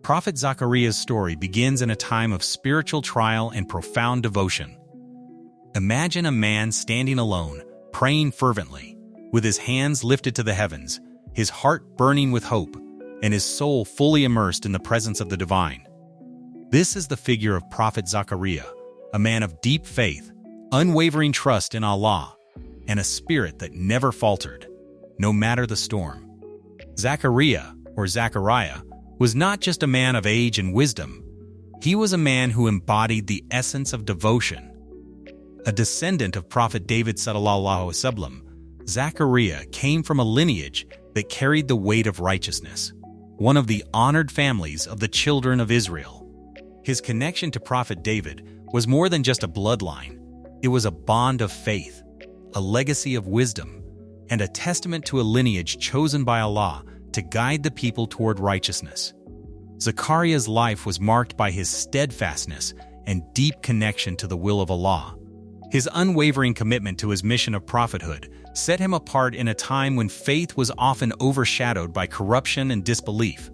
Prophet Zakariya's story begins in a time of spiritual trial and profound devotion. Imagine a man standing alone, praying fervently, with his hands lifted to the heavens, his heart burning with hope, and his soul fully immersed in the presence of the divine. This is the figure of Prophet Zakariya, a man of deep faith, unwavering trust in Allah, and a spirit that never faltered, no matter the storm. Zakariya, or Zakariya, was not just a man of age and wisdom. He was a man who embodied the essence of devotion. A descendant of Prophet David sallallahu alaihi wasallam, Zakariya came from a lineage that carried the weight of righteousness, one of the honored families of the children of Israel. His connection to Prophet David was more than just a bloodline. It was a bond of faith, a legacy of wisdom, and a testament to a lineage chosen by Allah to guide the people toward righteousness. Zakariya's life was marked by his steadfastness and deep connection to the will of Allah. His unwavering commitment to his mission of prophethood set him apart in a time when faith was often overshadowed by corruption and disbelief.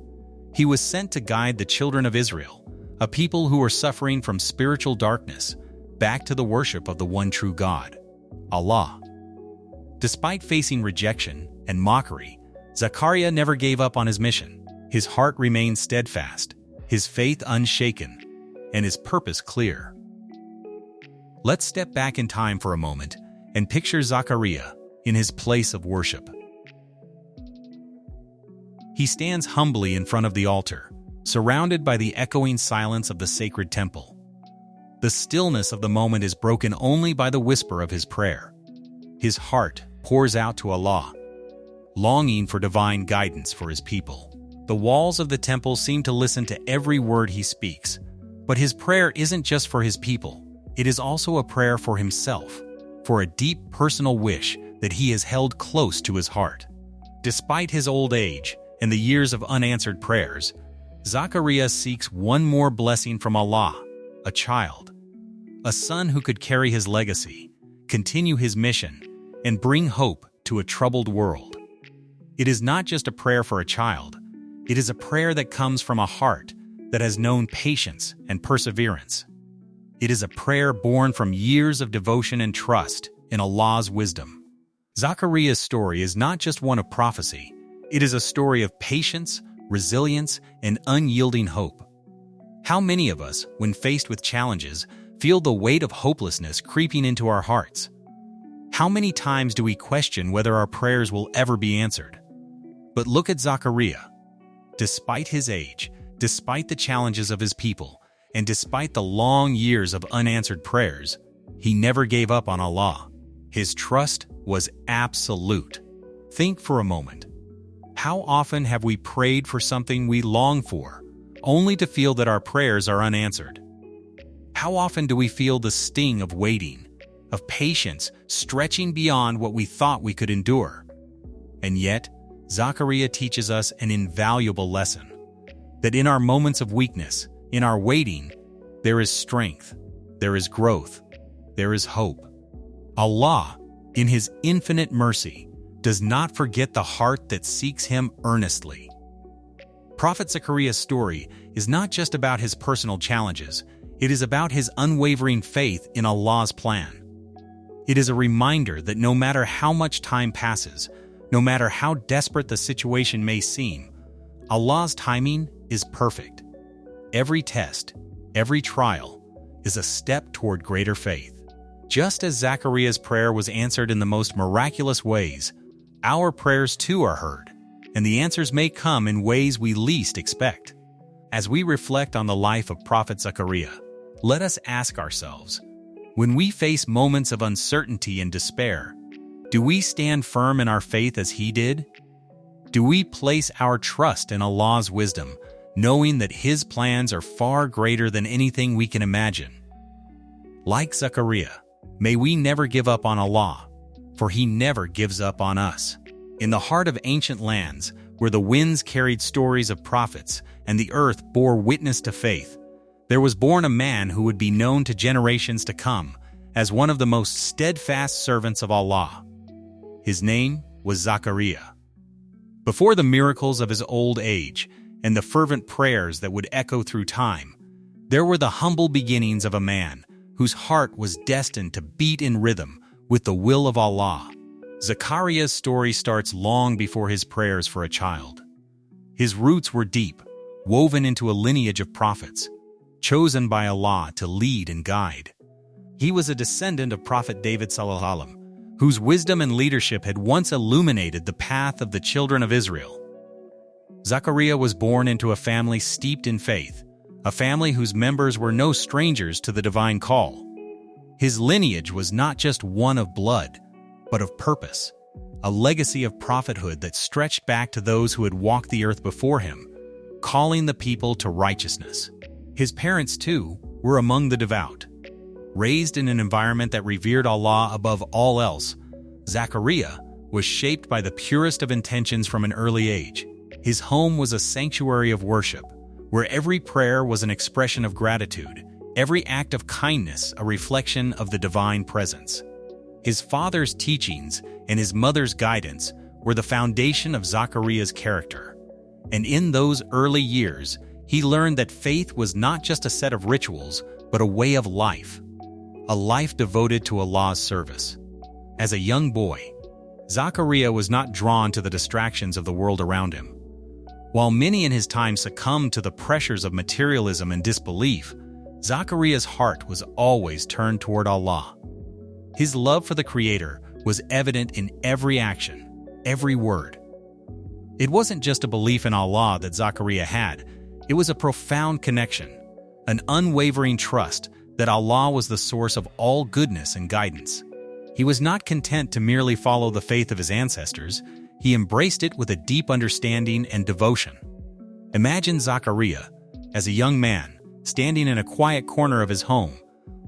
He was sent to guide the children of Israel, a people who were suffering from spiritual darkness, back to the worship of the one true God, Allah. Despite facing rejection and mockery, Zakariya never gave up on his mission. His heart remained steadfast, his faith unshaken, and his purpose clear. Let's step back in time for a moment and picture Zakariya in his place of worship. He stands humbly in front of the altar, surrounded by the echoing silence of the sacred temple. The stillness of the moment is broken only by the whisper of his prayer. His heart pours out to Allah, longing for divine guidance for his people. The walls of the temple seem to listen to every word he speaks, but his prayer isn't just for his people. It is also a prayer for himself, for a deep personal wish that he has held close to his heart. Despite his old age and the years of unanswered prayers, Zakariya seeks one more blessing from Allah, a child, a son who could carry his legacy, continue his mission, and bring hope to a troubled world. It is not just a prayer for a child, it is a prayer that comes from a heart that has known patience and perseverance. It is a prayer born from years of devotion and trust in Allah's wisdom. Zakariya's story is not just one of prophecy, it is a story of patience, resilience, and unyielding hope. How many of us, when faced with challenges, feel the weight of hopelessness creeping into our hearts? How many times do we question whether our prayers will ever be answered? But look at Zakariya. Despite his age, despite the challenges of his people, and despite the long years of unanswered prayers, he never gave up on Allah. His trust was absolute. Think for a moment. How often have we prayed for something we long for, only to feel that our prayers are unanswered? How often do we feel the sting of waiting, of patience stretching beyond what we thought we could endure? And yet, Zakariya teaches us an invaluable lesson, that in our moments of weakness, in our waiting, there is strength, there is growth, there is hope. Allah, in His infinite mercy, does not forget the heart that seeks Him earnestly. Prophet Zakariya's story is not just about his personal challenges, it is about his unwavering faith in Allah's plan. It is a reminder that no matter how much time passes, no matter how desperate the situation may seem, Allah's timing is perfect. Every test, every trial, is a step toward greater faith. Just as Zakariya's prayer was answered in the most miraculous ways, our prayers too are heard, and the answers may come in ways we least expect. As we reflect on the life of Prophet Zakariya, let us ask ourselves, when we face moments of uncertainty and despair, do we stand firm in our faith as he did? Do we place our trust in Allah's wisdom, knowing that His plans are far greater than anything we can imagine? Like Zakariya, may we never give up on Allah, for He never gives up on us. In the heart of ancient lands, where the winds carried stories of prophets and the earth bore witness to faith, there was born a man who would be known to generations to come as one of the most steadfast servants of Allah. His name was Zakariya. Before the miracles of his old age and the fervent prayers that would echo through time, there were the humble beginnings of a man whose heart was destined to beat in rhythm with the will of Allah. Zakariya's story starts long before his prayers for a child. His roots were deep, woven into a lineage of prophets, chosen by Allah to lead and guide. He was a descendant of Prophet David ﷺ, whose wisdom and leadership had once illuminated the path of the children of Israel. Zakariya was born into a family steeped in faith, a family whose members were no strangers to the divine call. His lineage was not just one of blood, but of purpose, a legacy of prophethood that stretched back to those who had walked the earth before him, calling the people to righteousness. His parents, too, were among the devout. Raised in an environment that revered Allah above all else, Zakariya was shaped by the purest of intentions from an early age. His home was a sanctuary of worship, where every prayer was an expression of gratitude, every act of kindness a reflection of the divine presence. His father's teachings and his mother's guidance were the foundation of Zakariya's character. And in those early years, he learned that faith was not just a set of rituals, but a way of life, a life devoted to Allah's service. As a young boy, Zakariya was not drawn to the distractions of the world around him. While many in his time succumbed to the pressures of materialism and disbelief, Zakariya's heart was always turned toward Allah. His love for the Creator was evident in every action, every word. It wasn't just a belief in Allah that Zakariya had, it was a profound connection, an unwavering trust that Allah was the source of all goodness and guidance. He was not content to merely follow the faith of his ancestors, he embraced it with a deep understanding and devotion. Imagine Zakariya, as a young man, standing in a quiet corner of his home,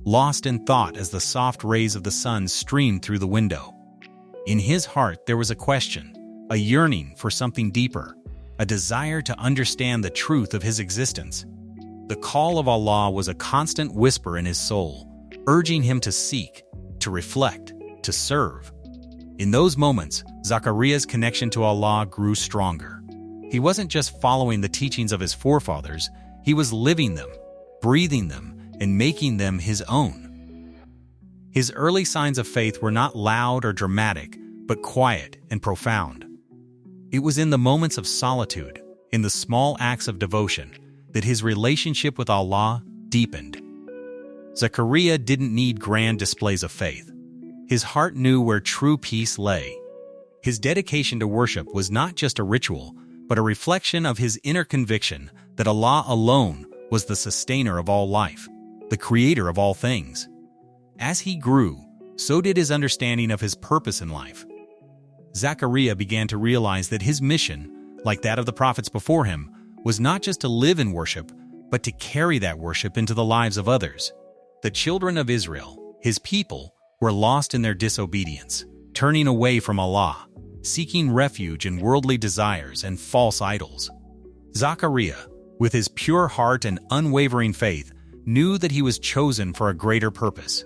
lost in thought as the soft rays of the sun streamed through the window. In his heart there was a question, a yearning for something deeper, a desire to understand the truth of his existence. The call of Allah was a constant whisper in his soul, urging him to seek, to reflect, to serve. In those moments, Zakariya's connection to Allah grew stronger. He wasn't just following the teachings of his forefathers, he was living them, breathing them, and making them his own. His early signs of faith were not loud or dramatic, but quiet and profound. It was in the moments of solitude, in the small acts of devotion, that his relationship with Allah deepened. Zakariya didn't need grand displays of faith. His heart knew where true peace lay. His dedication to worship was not just a ritual, but a reflection of his inner conviction that Allah alone was the sustainer of all life, the creator of all things. As he grew, so did his understanding of his purpose in life. Zakariya began to realize that his mission, like that of the prophets before him, was not just to live in worship, but to carry that worship into the lives of others. The children of Israel, his people, were lost in their disobedience, turning away from Allah, seeking refuge in worldly desires and false idols. Zakariya, with his pure heart and unwavering faith, knew that he was chosen for a greater purpose.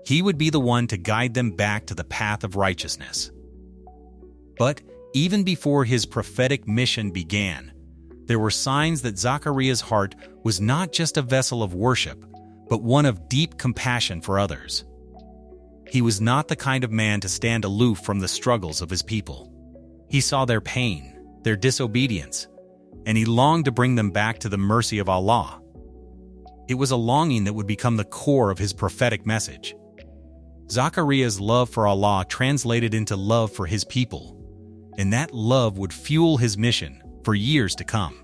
He would be the one to guide them back to the path of righteousness. But even before his prophetic mission began, there were signs that Zakariya's heart was not just a vessel of worship, but one of deep compassion for others. He was not the kind of man to stand aloof from the struggles of his people. He saw their pain, their disobedience, and he longed to bring them back to the mercy of Allah. It was a longing that would become the core of his prophetic message. Zakariya's love for Allah translated into love for his people, and that love would fuel his mission for years to come.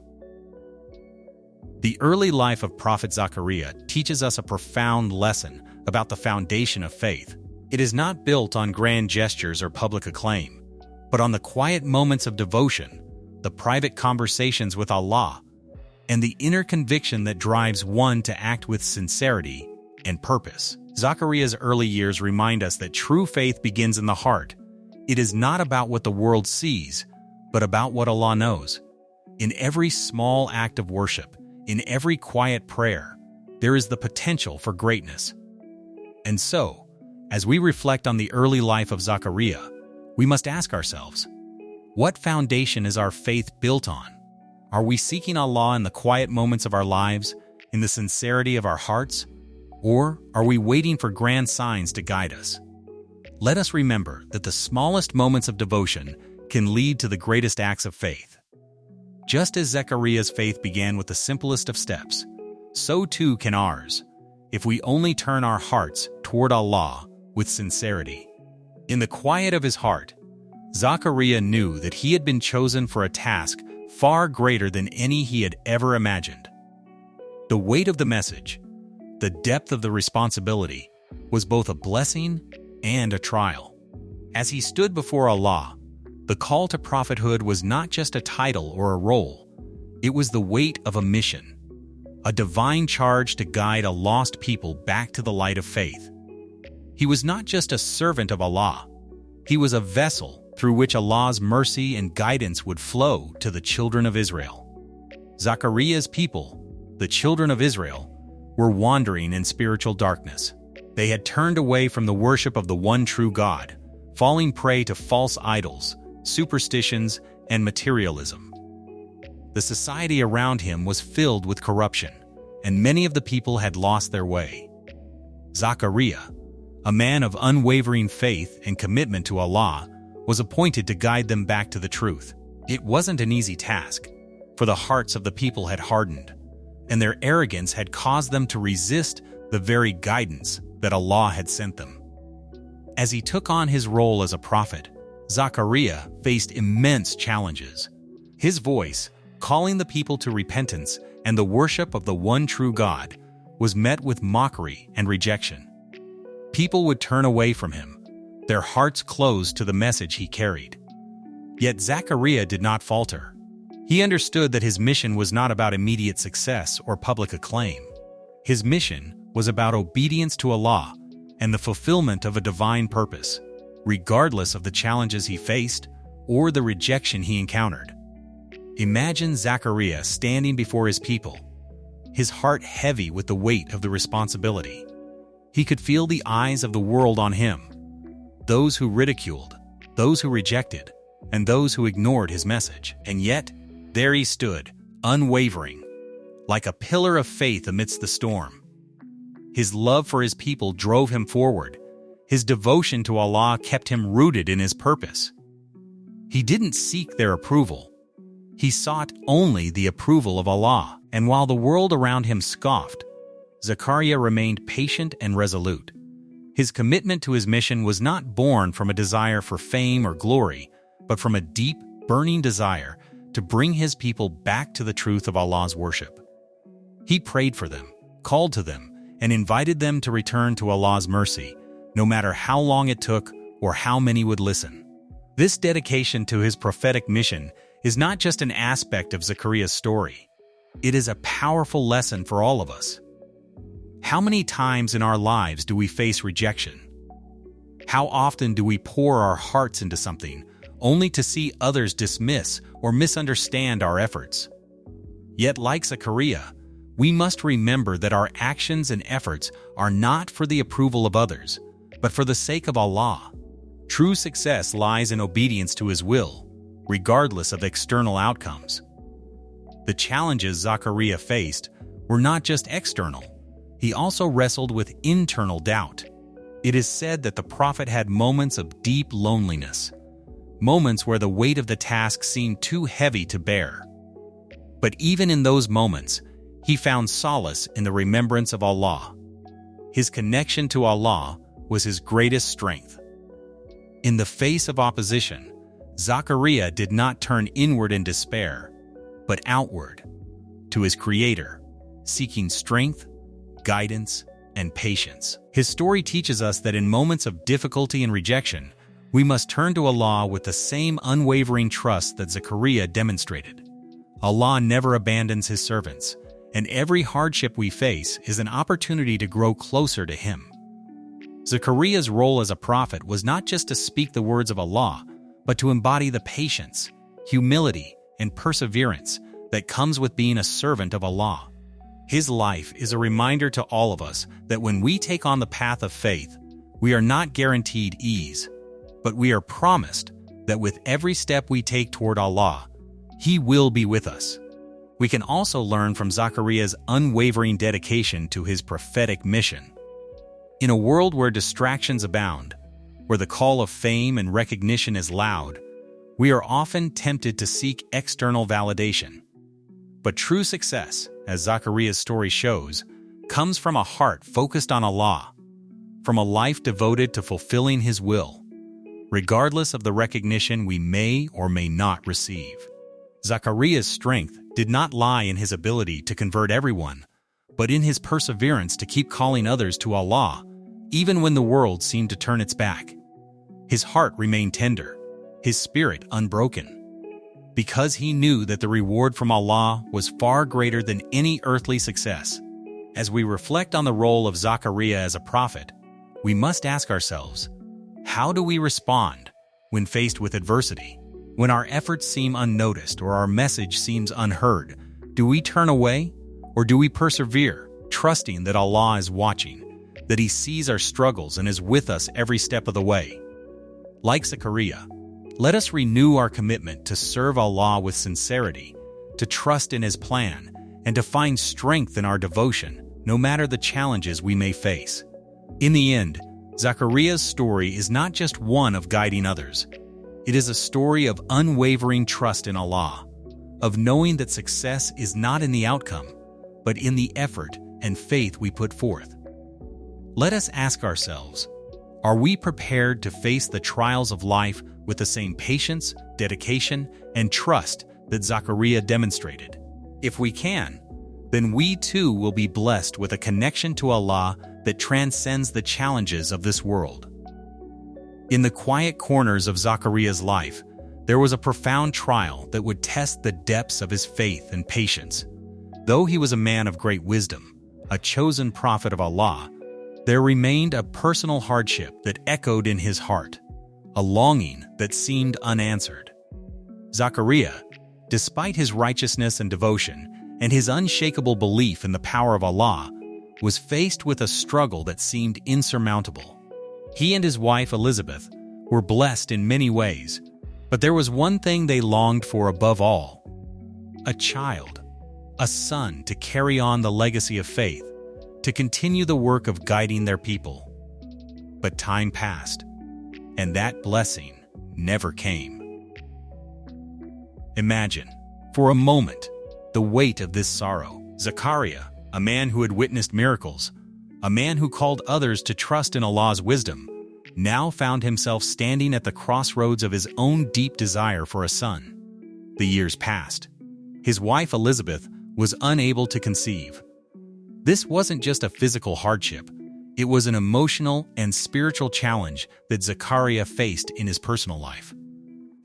The early life of Prophet Zakariya teaches us a profound lesson about the foundation of faith. It is not built on grand gestures or public acclaim, but on the quiet moments of devotion, the private conversations with Allah, and the inner conviction that drives one to act with sincerity and purpose. Zakariya's early years remind us that true faith begins in the heart. It is not about what the world sees, but about what Allah knows. In every small act of worship, in every quiet prayer, there is the potential for greatness. And so, as we reflect on the early life of Zakariya, we must ask ourselves, what foundation is our faith built on? Are we seeking Allah in the quiet moments of our lives, in the sincerity of our hearts? Or are we waiting for grand signs to guide us? Let us remember that the smallest moments of devotion can lead to the greatest acts of faith. Just as Zakariya's faith began with the simplest of steps, so too can ours, if we only turn our hearts toward Allah with sincerity. In the quiet of his heart, Zakariya knew that he had been chosen for a task far greater than any he had ever imagined. The weight of the message, the depth of the responsibility, was both a blessing and a trial. As he stood before Allah, the call to prophethood was not just a title or a role. It was the weight of a mission, a divine charge to guide a lost people back to the light of faith. He was not just a servant of Allah. He was a vessel through which Allah's mercy and guidance would flow to the children of Israel. Zakariya's people, the children of Israel, were wandering in spiritual darkness. They had turned away from the worship of the one true God, falling prey to false idols, superstitions, and materialism. The society around him was filled with corruption, and many of the people had lost their way. Zakariya, a man of unwavering faith and commitment to Allah, was appointed to guide them back to the truth. It wasn't an easy task, for the hearts of the people had hardened, and their arrogance had caused them to resist the very guidance that Allah had sent them. As he took on his role as a prophet, Zakariya faced immense challenges. His voice, calling the people to repentance and the worship of the one true God, was met with mockery and rejection. People would turn away from him, their hearts closed to the message he carried. Yet Zakariya did not falter. He understood that his mission was not about immediate success or public acclaim. His mission was about obedience to Allah and the fulfillment of a divine purpose, regardless of the challenges he faced or the rejection he encountered. Imagine Zakariya standing before his people, his heart heavy with the weight of the responsibility. He could feel the eyes of the world on him, those who ridiculed, those who rejected, and those who ignored his message. And yet, there he stood, unwavering, like a pillar of faith amidst the storm. His love for his people drove him forward. His devotion to Allah kept him rooted in his purpose. He didn't seek their approval. He sought only the approval of Allah. And while the world around him scoffed, Zakariya remained patient and resolute. His commitment to his mission was not born from a desire for fame or glory, but from a deep, burning desire to bring his people back to the truth of Allah's worship. He prayed for them, called to them, and invited them to return to Allah's mercy, no matter how long it took or how many would listen. This dedication to his prophetic mission is not just an aspect of Zakariya's story. It is a powerful lesson for all of us. How many times in our lives do we face rejection? How often do we pour our hearts into something only to see others dismiss or misunderstand our efforts? Yet, like Zakariya, we must remember that our actions and efforts are not for the approval of others, but for the sake of Allah. True success lies in obedience to His will, regardless of external outcomes. The challenges Zakariya faced were not just external. He also wrestled with internal doubt. It is said that the prophet had moments of deep loneliness, moments where the weight of the task seemed too heavy to bear. But even in those moments, he found solace in the remembrance of Allah. His connection to Allah was his greatest strength. In the face of opposition, Zakariya did not turn inward in despair, but outward, to his Creator, seeking strength, guidance, and patience. His story teaches us that in moments of difficulty and rejection, we must turn to Allah with the same unwavering trust that Zakariya demonstrated. Allah never abandons His servants, and every hardship we face is an opportunity to grow closer to Him. Zakariya's role as a prophet was not just to speak the words of Allah, but to embody the patience, humility, and perseverance that comes with being a servant of Allah. His life is a reminder to all of us that when we take on the path of faith, we are not guaranteed ease, but we are promised that with every step we take toward Allah, He will be with us. We can also learn from Zakariya's unwavering dedication to his prophetic mission. In a world where distractions abound, where the call of fame and recognition is loud, we are often tempted to seek external validation. But true success, as Zakariya's story shows, comes from a heart focused on Allah, from a life devoted to fulfilling His will, regardless of the recognition we may or may not receive. Zakariya's strength did not lie in his ability to convert everyone, but in his perseverance to keep calling others to Allah, even when the world seemed to turn its back. His heart remained tender, his spirit unbroken, because he knew that the reward from Allah was far greater than any earthly success. As we reflect on the role of Zakariya as a prophet, we must ask ourselves, how do we respond when faced with adversity? When our efforts seem unnoticed or our message seems unheard, do we turn away or do we persevere, trusting that Allah is watching, that He sees our struggles and is with us every step of the way? Like Zakariya, let us renew our commitment to serve Allah with sincerity, to trust in His plan, and to find strength in our devotion, no matter the challenges we may face. In the end, Zakariya's story is not just one of guiding others. It is a story of unwavering trust in Allah, of knowing that success is not in the outcome, but in the effort and faith we put forth. Let us ask ourselves, are we prepared to face the trials of life with the same patience, dedication, and trust that Zakariya demonstrated? If we can, then we too will be blessed with a connection to Allah that transcends the challenges of this world. In the quiet corners of Zakariya's life, there was a profound trial that would test the depths of his faith and patience. Though he was a man of great wisdom, a chosen prophet of Allah, there remained a personal hardship that echoed in his heart, a longing that seemed unanswered. Zakariya, despite his righteousness and devotion, and his unshakable belief in the power of Allah, was faced with a struggle that seemed insurmountable. He and his wife Elizabeth were blessed in many ways, but there was one thing they longed for above all: a child, a son to carry on the legacy of faith, to continue the work of guiding their people. But time passed, and that blessing never came. Imagine, for a moment, the weight of this sorrow. Zakariya, a man who had witnessed miracles, a man who called others to trust in Allah's wisdom, now found himself standing at the crossroads of his own deep desire for a son. The years passed. His wife Elizabeth was unable to conceive. This wasn't just a physical hardship, it was an emotional and spiritual challenge that Zakariya faced in his personal life.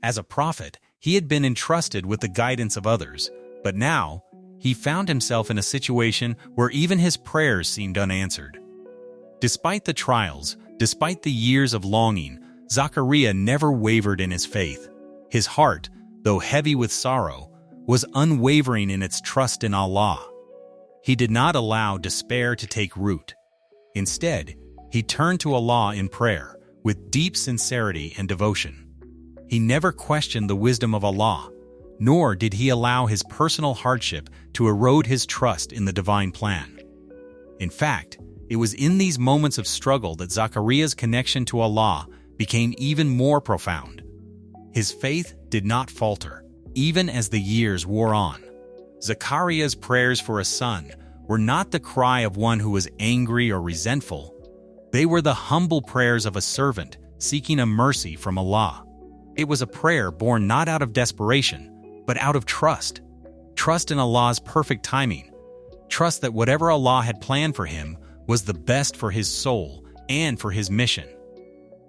As a prophet, he had been entrusted with the guidance of others, but now he found himself in a situation where even his prayers seemed unanswered. Despite the trials, despite the years of longing, Zakariya never wavered in his faith. His heart, though heavy with sorrow, was unwavering in its trust in Allah. He did not allow despair to take root. Instead, he turned to Allah in prayer with deep sincerity and devotion. He never questioned the wisdom of Allah, nor did he allow his personal hardship to erode his trust in the divine plan. In fact, it was in these moments of struggle that Zakariya's connection to Allah became even more profound. His faith did not falter, even as the years wore on. Zakariya's prayers for a son were not the cry of one who was angry or resentful. They were the humble prayers of a servant seeking a mercy from Allah. It was a prayer born not out of desperation, but out of trust. Trust in Allah's perfect timing. Trust that whatever Allah had planned for him was the best for his soul and for his mission.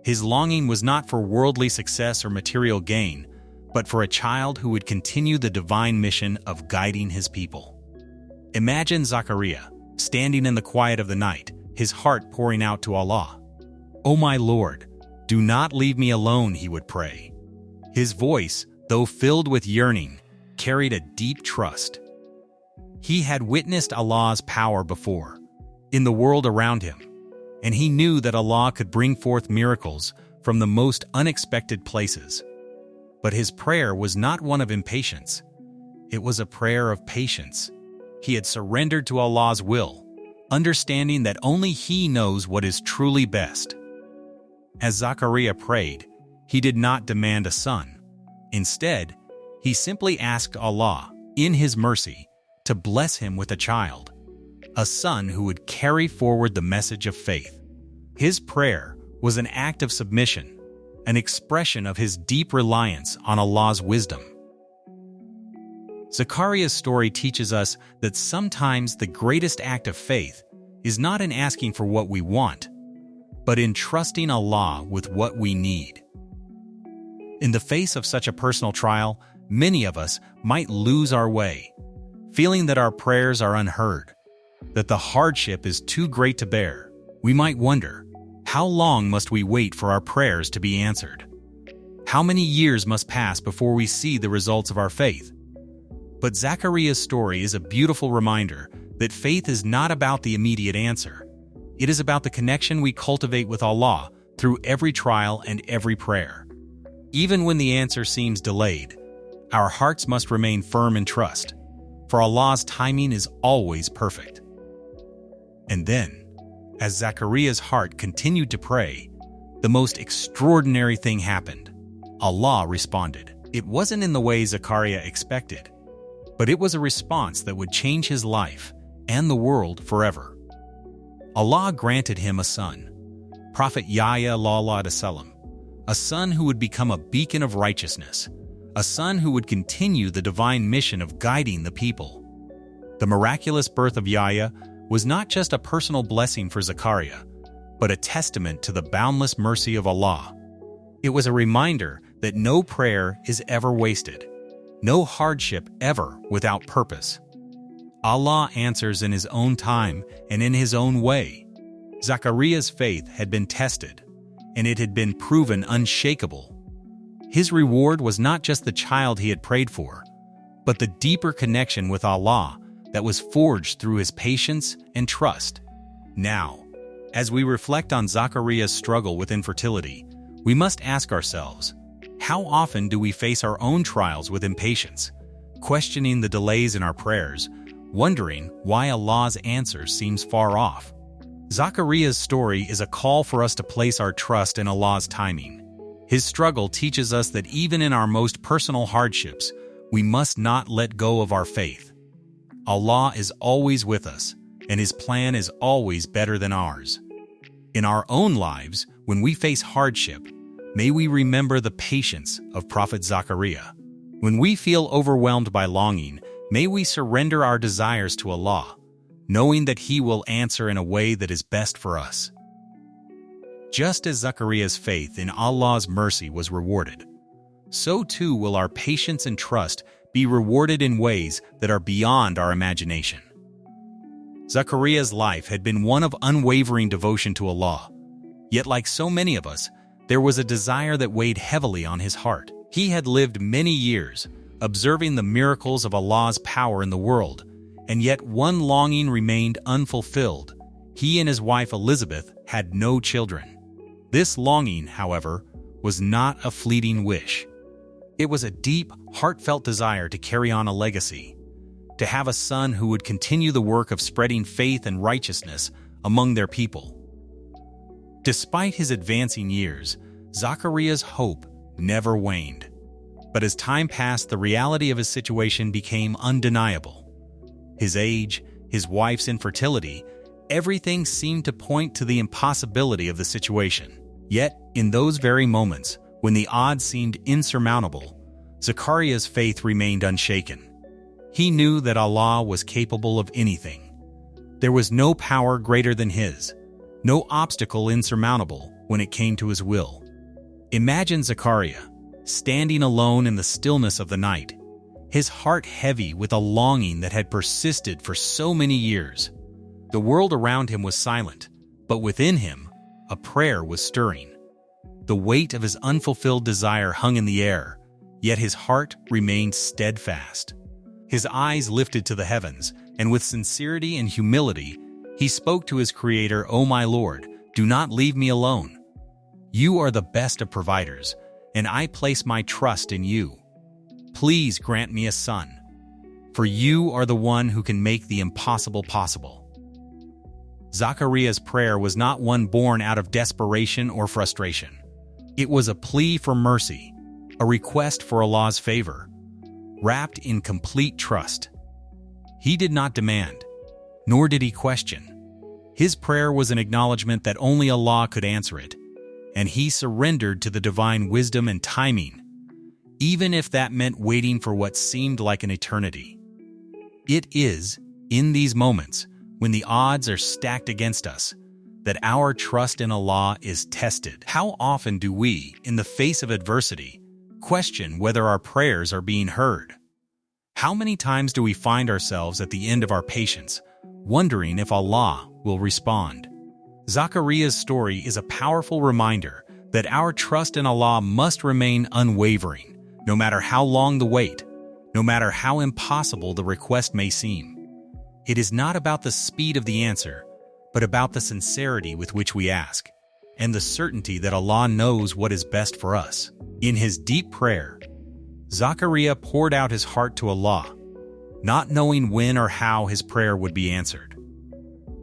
His longing was not for worldly success or material gain, but for a child who would continue the divine mission of guiding his people. Imagine Zakariya, standing in the quiet of the night, his heart pouring out to Allah. "O my Lord, do not leave me alone," he would pray. His voice, though filled with yearning, carried a deep trust. He had witnessed Allah's power before, in the world around him, and he knew that Allah could bring forth miracles from the most unexpected places. But his prayer was not one of impatience. It was a prayer of patience. He had surrendered to Allah's will, understanding that only He knows what is truly best. As Zakariya prayed, he did not demand a son. Instead, he simply asked Allah, in His mercy, to bless him with a child, a son who would carry forward the message of faith. His prayer was an act of submission, an expression of his deep reliance on Allah's wisdom. Zakariya's story teaches us that sometimes the greatest act of faith is not in asking for what we want, but in trusting Allah with what we need. In the face of such a personal trial, many of us might lose our way, feeling that our prayers are unheard, that the hardship is too great to bear. We might wonder, how long must we wait for our prayers to be answered? How many years must pass before we see the results of our faith? But Zakariya's story is a beautiful reminder that faith is not about the immediate answer. It is about the connection we cultivate with Allah through every trial and every prayer. Even when the answer seems delayed, our hearts must remain firm in trust, for Allah's timing is always perfect. And then, as Zakariya's heart continued to pray, the most extraordinary thing happened. Allah responded. It wasn't in the way Zakariya expected, but it was a response that would change his life and the world forever. Allah granted him a son, Prophet Yahya, a son who would become a beacon of righteousness, a son who would continue the divine mission of guiding the people. The miraculous birth of Yahya was not just a personal blessing for Zakariya, but a testament to the boundless mercy of Allah. It was a reminder that no prayer is ever wasted, no hardship ever without purpose. Allah answers in His own time and in His own way. Zakariya's faith had been tested, and it had been proven unshakable. His reward was not just the child he had prayed for, but the deeper connection with Allah that was forged through his patience and trust. Now, as we reflect on Zakariya's struggle with infertility, we must ask ourselves, how often do we face our own trials with impatience, questioning the delays in our prayers, wondering why Allah's answer seems far off? Zakariya's story is a call for us to place our trust in Allah's timing. His struggle teaches us that even in our most personal hardships, we must not let go of our faith. Allah is always with us, and His plan is always better than ours. In our own lives, when we face hardship, may we remember the patience of Prophet Zakariya. When we feel overwhelmed by longing, may we surrender our desires to Allah, knowing that He will answer in a way that is best for us. Just as Zakariya's faith in Allah's mercy was rewarded, so too will our patience and trust be rewarded in ways that are beyond our imagination. Zakariya's life had been one of unwavering devotion to Allah, yet like so many of us, there was a desire that weighed heavily on his heart. He had lived many years, observing the miracles of Allah's power in the world, and yet one longing remained unfulfilled. He and his wife Elizabeth had no children. This longing, however, was not a fleeting wish. It was a deep, heartfelt desire to carry on a legacy, to have a son who would continue the work of spreading faith and righteousness among their people. Despite his advancing years, Zakariya's hope never waned. But as time passed, the reality of his situation became undeniable. His age, his wife's infertility, everything seemed to point to the impossibility of the situation. Yet, in those very moments, when the odds seemed insurmountable, Zakariya's faith remained unshaken. He knew that Allah was capable of anything. There was no power greater than His, no obstacle insurmountable when it came to His will. Imagine Zakariya, standing alone in the stillness of the night, his heart heavy with a longing that had persisted for so many years. The world around him was silent, but within him, a prayer was stirring. The weight of his unfulfilled desire hung in the air, yet his heart remained steadfast. His eyes lifted to the heavens, and with sincerity and humility, he spoke to his Creator, "O my Lord, do not leave me alone. You are the best of providers, and I place my trust in you. Please grant me a son." for you are the one who can make the impossible possible." Zakariya's prayer was not one born out of desperation or frustration. It was a plea for mercy, a request for Allah's favor, wrapped in complete trust. He did not demand, nor did he question. His prayer was an acknowledgement that only Allah could answer it, and he surrendered to the divine wisdom and timing, even if that meant waiting for what seemed like an eternity. It is, in these moments, when the odds are stacked against us, that our trust in Allah is tested. How often do we, in the face of adversity, question whether our prayers are being heard? How many times do we find ourselves at the end of our patience, wondering if Allah will respond? Zakariya's story is a powerful reminder that our trust in Allah must remain unwavering, no matter how long the wait, no matter how impossible the request may seem. It is not about the speed of the answer, but about the sincerity with which we ask, and the certainty that Allah knows what is best for us. In his deep prayer, Zakariya poured out his heart to Allah, not knowing when or how his prayer would be answered.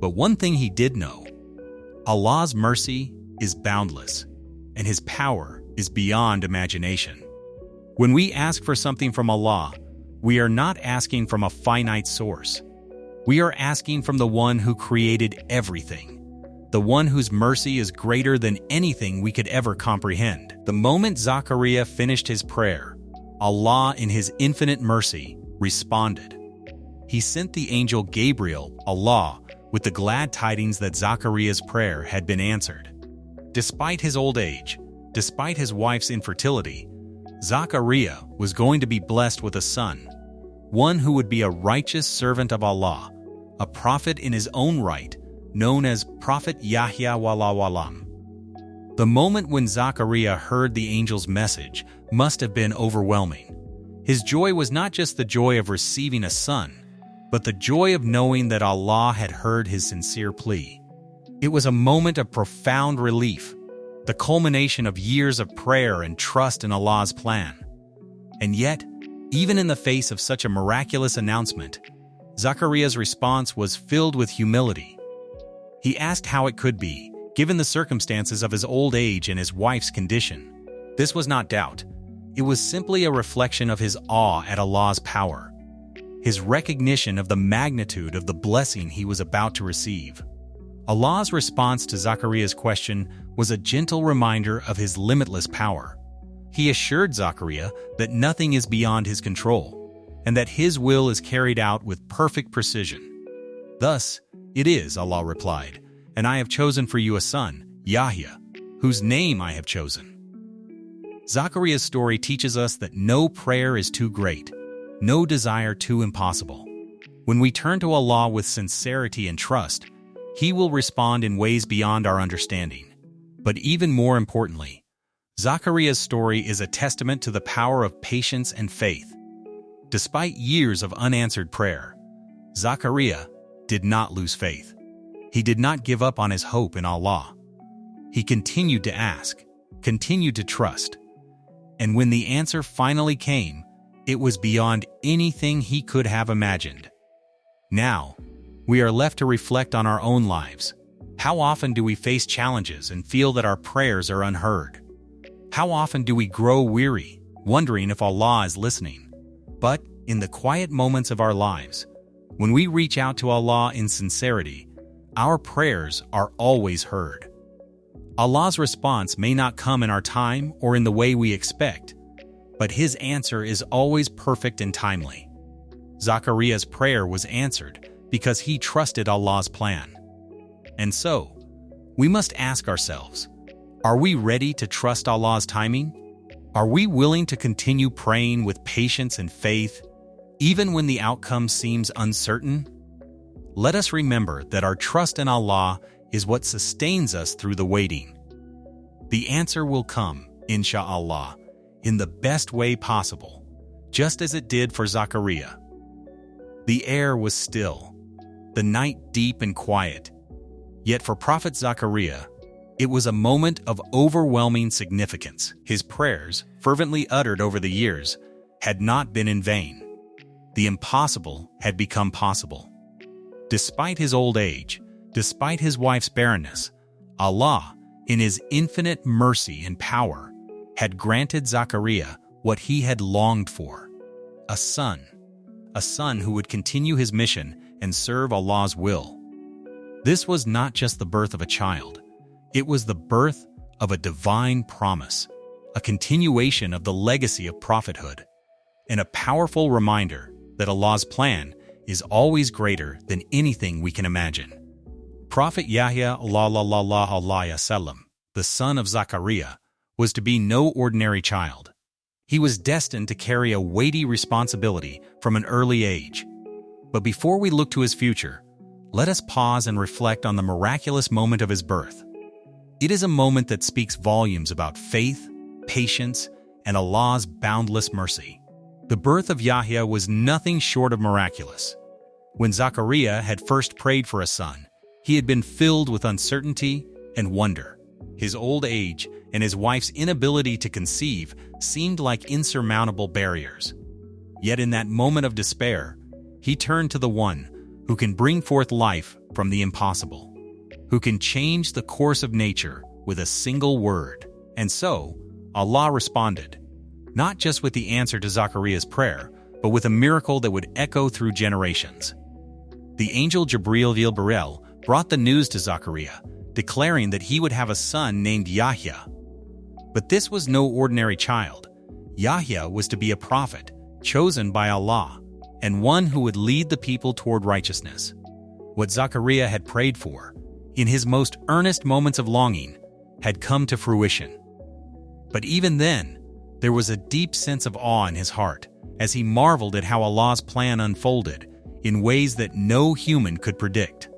But one thing he did know: Allah's mercy is boundless, and his power is beyond imagination. When we ask for something from Allah, we are not asking from a finite source. We are asking from the one who created everything, the one whose mercy is greater than anything we could ever comprehend. The moment Zakariya finished his prayer, Allah, in his infinite mercy, responded. He sent the angel Gabriel, Allah, with the glad tidings that Zakariya's prayer had been answered. Despite his old age, despite his wife's infertility, Zakariya was going to be blessed with a son, one who would be a righteous servant of Allah, a prophet in his own right, known as Prophet Yahya wallahu alam. The moment when Zakariya heard the angel's message must have been overwhelming. His joy was not just the joy of receiving a son, but the joy of knowing that Allah had heard his sincere plea. It was a moment of profound relief, the culmination of years of prayer and trust in Allah's plan. And yet, even in the face of such a miraculous announcement, Zakariya's response was filled with humility. He asked how it could be, given the circumstances of his old age and his wife's condition. This was not doubt. It was simply a reflection of his awe at Allah's power, his recognition of the magnitude of the blessing he was about to receive. Allah's response to Zakariya's question was a gentle reminder of his limitless power. He assured Zakariya that nothing is beyond his control, and that his will is carried out with perfect precision. "Thus it is," Allah replied, "and I have chosen for you a son, Yahya, whose name I have chosen." Zakariya's story teaches us that no prayer is too great, no desire too impossible. When we turn to Allah with sincerity and trust, He will respond in ways beyond our understanding. But even more importantly, Zakariya's story is a testament to the power of patience and faith. Despite years of unanswered prayer, Zakariya did not lose faith. He did not give up on his hope in Allah. He continued to ask, continued to trust. And when the answer finally came, it was beyond anything he could have imagined. Now, we are left to reflect on our own lives. How often do we face challenges and feel that our prayers are unheard? How often do we grow weary, wondering if Allah is listening? But in the quiet moments of our lives, when we reach out to Allah in sincerity, our prayers are always heard. Allah's response may not come in our time or in the way we expect, but His answer is always perfect and timely. Zakariya's prayer was answered because he trusted Allah's plan. And so, we must ask ourselves, are we ready to trust Allah's timing? Are we willing to continue praying with patience and faith, even when the outcome seems uncertain? Let us remember that our trust in Allah is what sustains us through the waiting. The answer will come, insha'Allah, in the best way possible, just as it did for Zakariya. The air was still, the night deep and quiet. Yet for Prophet Zakariya, it was a moment of overwhelming significance. His prayers, fervently uttered over the years, had not been in vain. the impossible had become possible. Despite his old age, despite his wife's barrenness, Allah, in His infinite mercy and power, had granted Zakariya what he had longed for: a son who would continue his mission and serve Allah's will. This was not just the birth of a child, it was the birth of a divine promise, a continuation of the legacy of prophethood, and a powerful reminder that Allah's plan is always greater than anything we can imagine. Prophet Yahya, the son of Zakariya, was to be no ordinary child. He was destined to carry a weighty responsibility from an early age. But before we look to his future, let us pause and reflect on the miraculous moment of his birth. It is a moment that speaks volumes about faith, patience, and Allah's boundless mercy. The birth of Yahya was nothing short of miraculous. When Zakariya had first prayed for a son, he had been filled with uncertainty and wonder. His old age and his wife's inability to conceive seemed like insurmountable barriers. Yet in that moment of despair, he turned to the one who can bring forth life from the impossible, who can change the course of nature with a single word. And so, Allah responded, not just with the answer to Zakariya's prayer, but with a miracle that would echo through generations. The angel Jibril brought the news to Zakariya, declaring that he would have a son named Yahya. But this was no ordinary child. Yahya was to be a prophet, chosen by Allah, and one who would lead the people toward righteousness. What Zakariya had prayed for, in his most earnest moments of longing, had come to fruition. But even then, there was a deep sense of awe in his heart as he marveled at how Allah's plan unfolded in ways that no human could predict.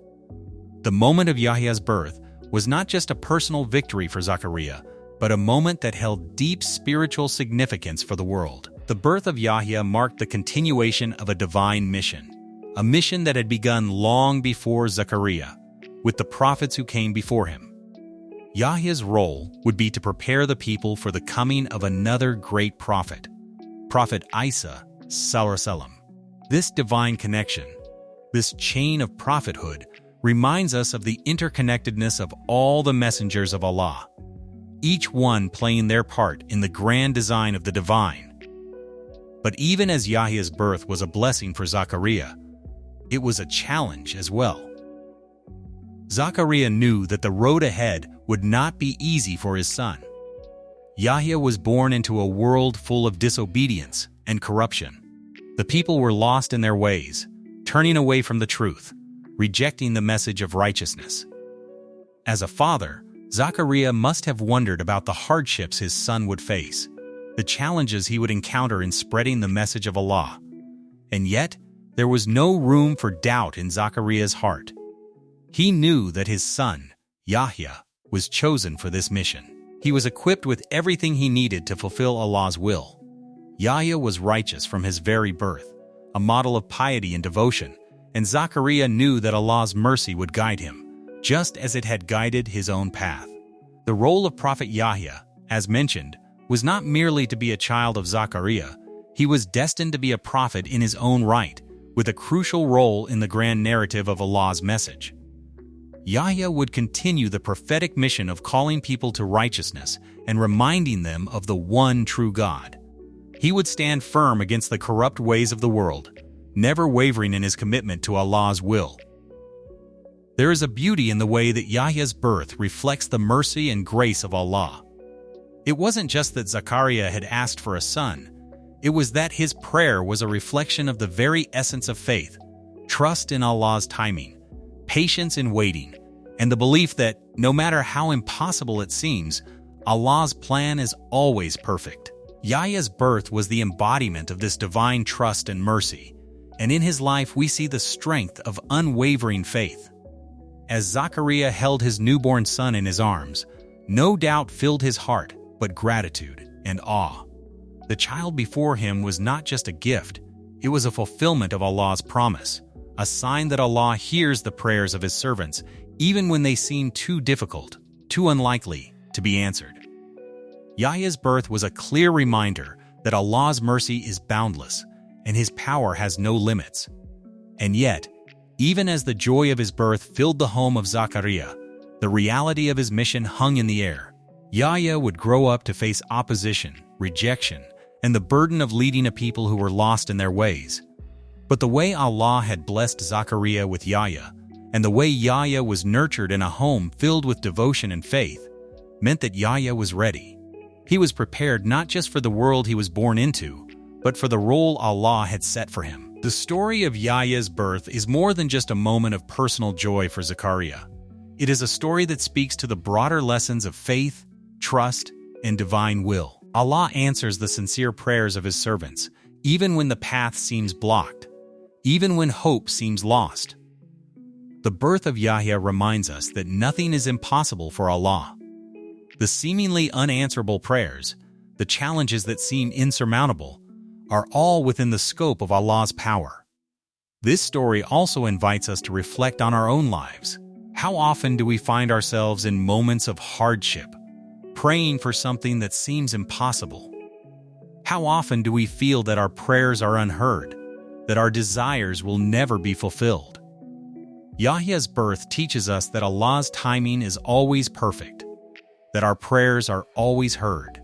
The moment of Yahya's birth was not just a personal victory for Zakariya, but a moment that held deep spiritual significance for the world. The birth of Yahya marked the continuation of a divine mission, a mission that had begun long before Zakariya, with the prophets who came before him. Yahya's role would be to prepare the people for the coming of another great prophet, Prophet Isa. This divine connection, this chain of prophethood, reminds us of the interconnectedness of all the messengers of Allah, each one playing their part in the grand design of the divine. But even as Yahya's birth was a blessing for Zakariya, it was a challenge as well. Zakariya knew that the road ahead would not be easy for his son. Yahya was born into a world full of disobedience and corruption. The people were lost in their ways, turning away from the truth, rejecting the message of righteousness. As a father, Zakariya must have wondered about the hardships his son would face, the challenges he would encounter in spreading the message of Allah. And yet, there was no room for doubt in Zakariya's heart. He knew that his son, Yahya, was chosen for this mission. He was equipped with everything he needed to fulfill Allah's will. Yahya was righteous from his very birth, a model of piety and devotion, and Zakariya knew that Allah's mercy would guide him, just as it had guided his own path. The role of Prophet Yahya, as mentioned, was not merely to be a child of Zakariya. He was destined to be a prophet in his own right, with a crucial role in the grand narrative of Allah's message. Yahya would continue the prophetic mission of calling people to righteousness and reminding them of the one true God. He would stand firm against the corrupt ways of the world, never wavering in his commitment to Allah's will. There is a beauty in the way that Yahya's birth reflects the mercy and grace of Allah. It wasn't just that Zakariya had asked for a son, it was that his prayer was a reflection of the very essence of faith, trust in Allah's timing, patience in waiting, and the belief that, no matter how impossible it seems, Allah's plan is always perfect. Yahya's birth was the embodiment of this divine trust and mercy, and in his life we see the strength of unwavering faith. As Zakariya held his newborn son in his arms, no doubt filled his heart, but gratitude and awe. The child before him was not just a gift, it was a fulfillment of Allah's promise, a sign that Allah hears the prayers of His servants, even when they seem too difficult, too unlikely to be answered. Yahya's birth was a clear reminder that Allah's mercy is boundless, and his power has no limits. And yet, even as the joy of his birth filled the home of Zakariya, the reality of his mission hung in the air. Yahya would grow up to face opposition, rejection, and the burden of leading a people who were lost in their ways. But the way Allah had blessed Zakariya with Yahya, and the way Yahya was nurtured in a home filled with devotion and faith, meant that Yahya was ready. He was prepared not just for the world he was born into, but for the role Allah had set for him. The story of Yahya's birth is more than just a moment of personal joy for Zakariya. It is a story that speaks to the broader lessons of faith, trust, and divine will. Allah answers the sincere prayers of His servants, even when the path seems blocked, even when hope seems lost. The birth of Yahya reminds us that nothing is impossible for Allah. The seemingly unanswerable prayers, the challenges that seem insurmountable, are all within the scope of Allah's power. This story also invites us to reflect on our own lives. How often do we find ourselves in moments of hardship, praying for something that seems impossible? How often do we feel that our prayers are unheard, that our desires will never be fulfilled? Yahya's birth teaches us that Allah's timing is always perfect, that our prayers are always heard,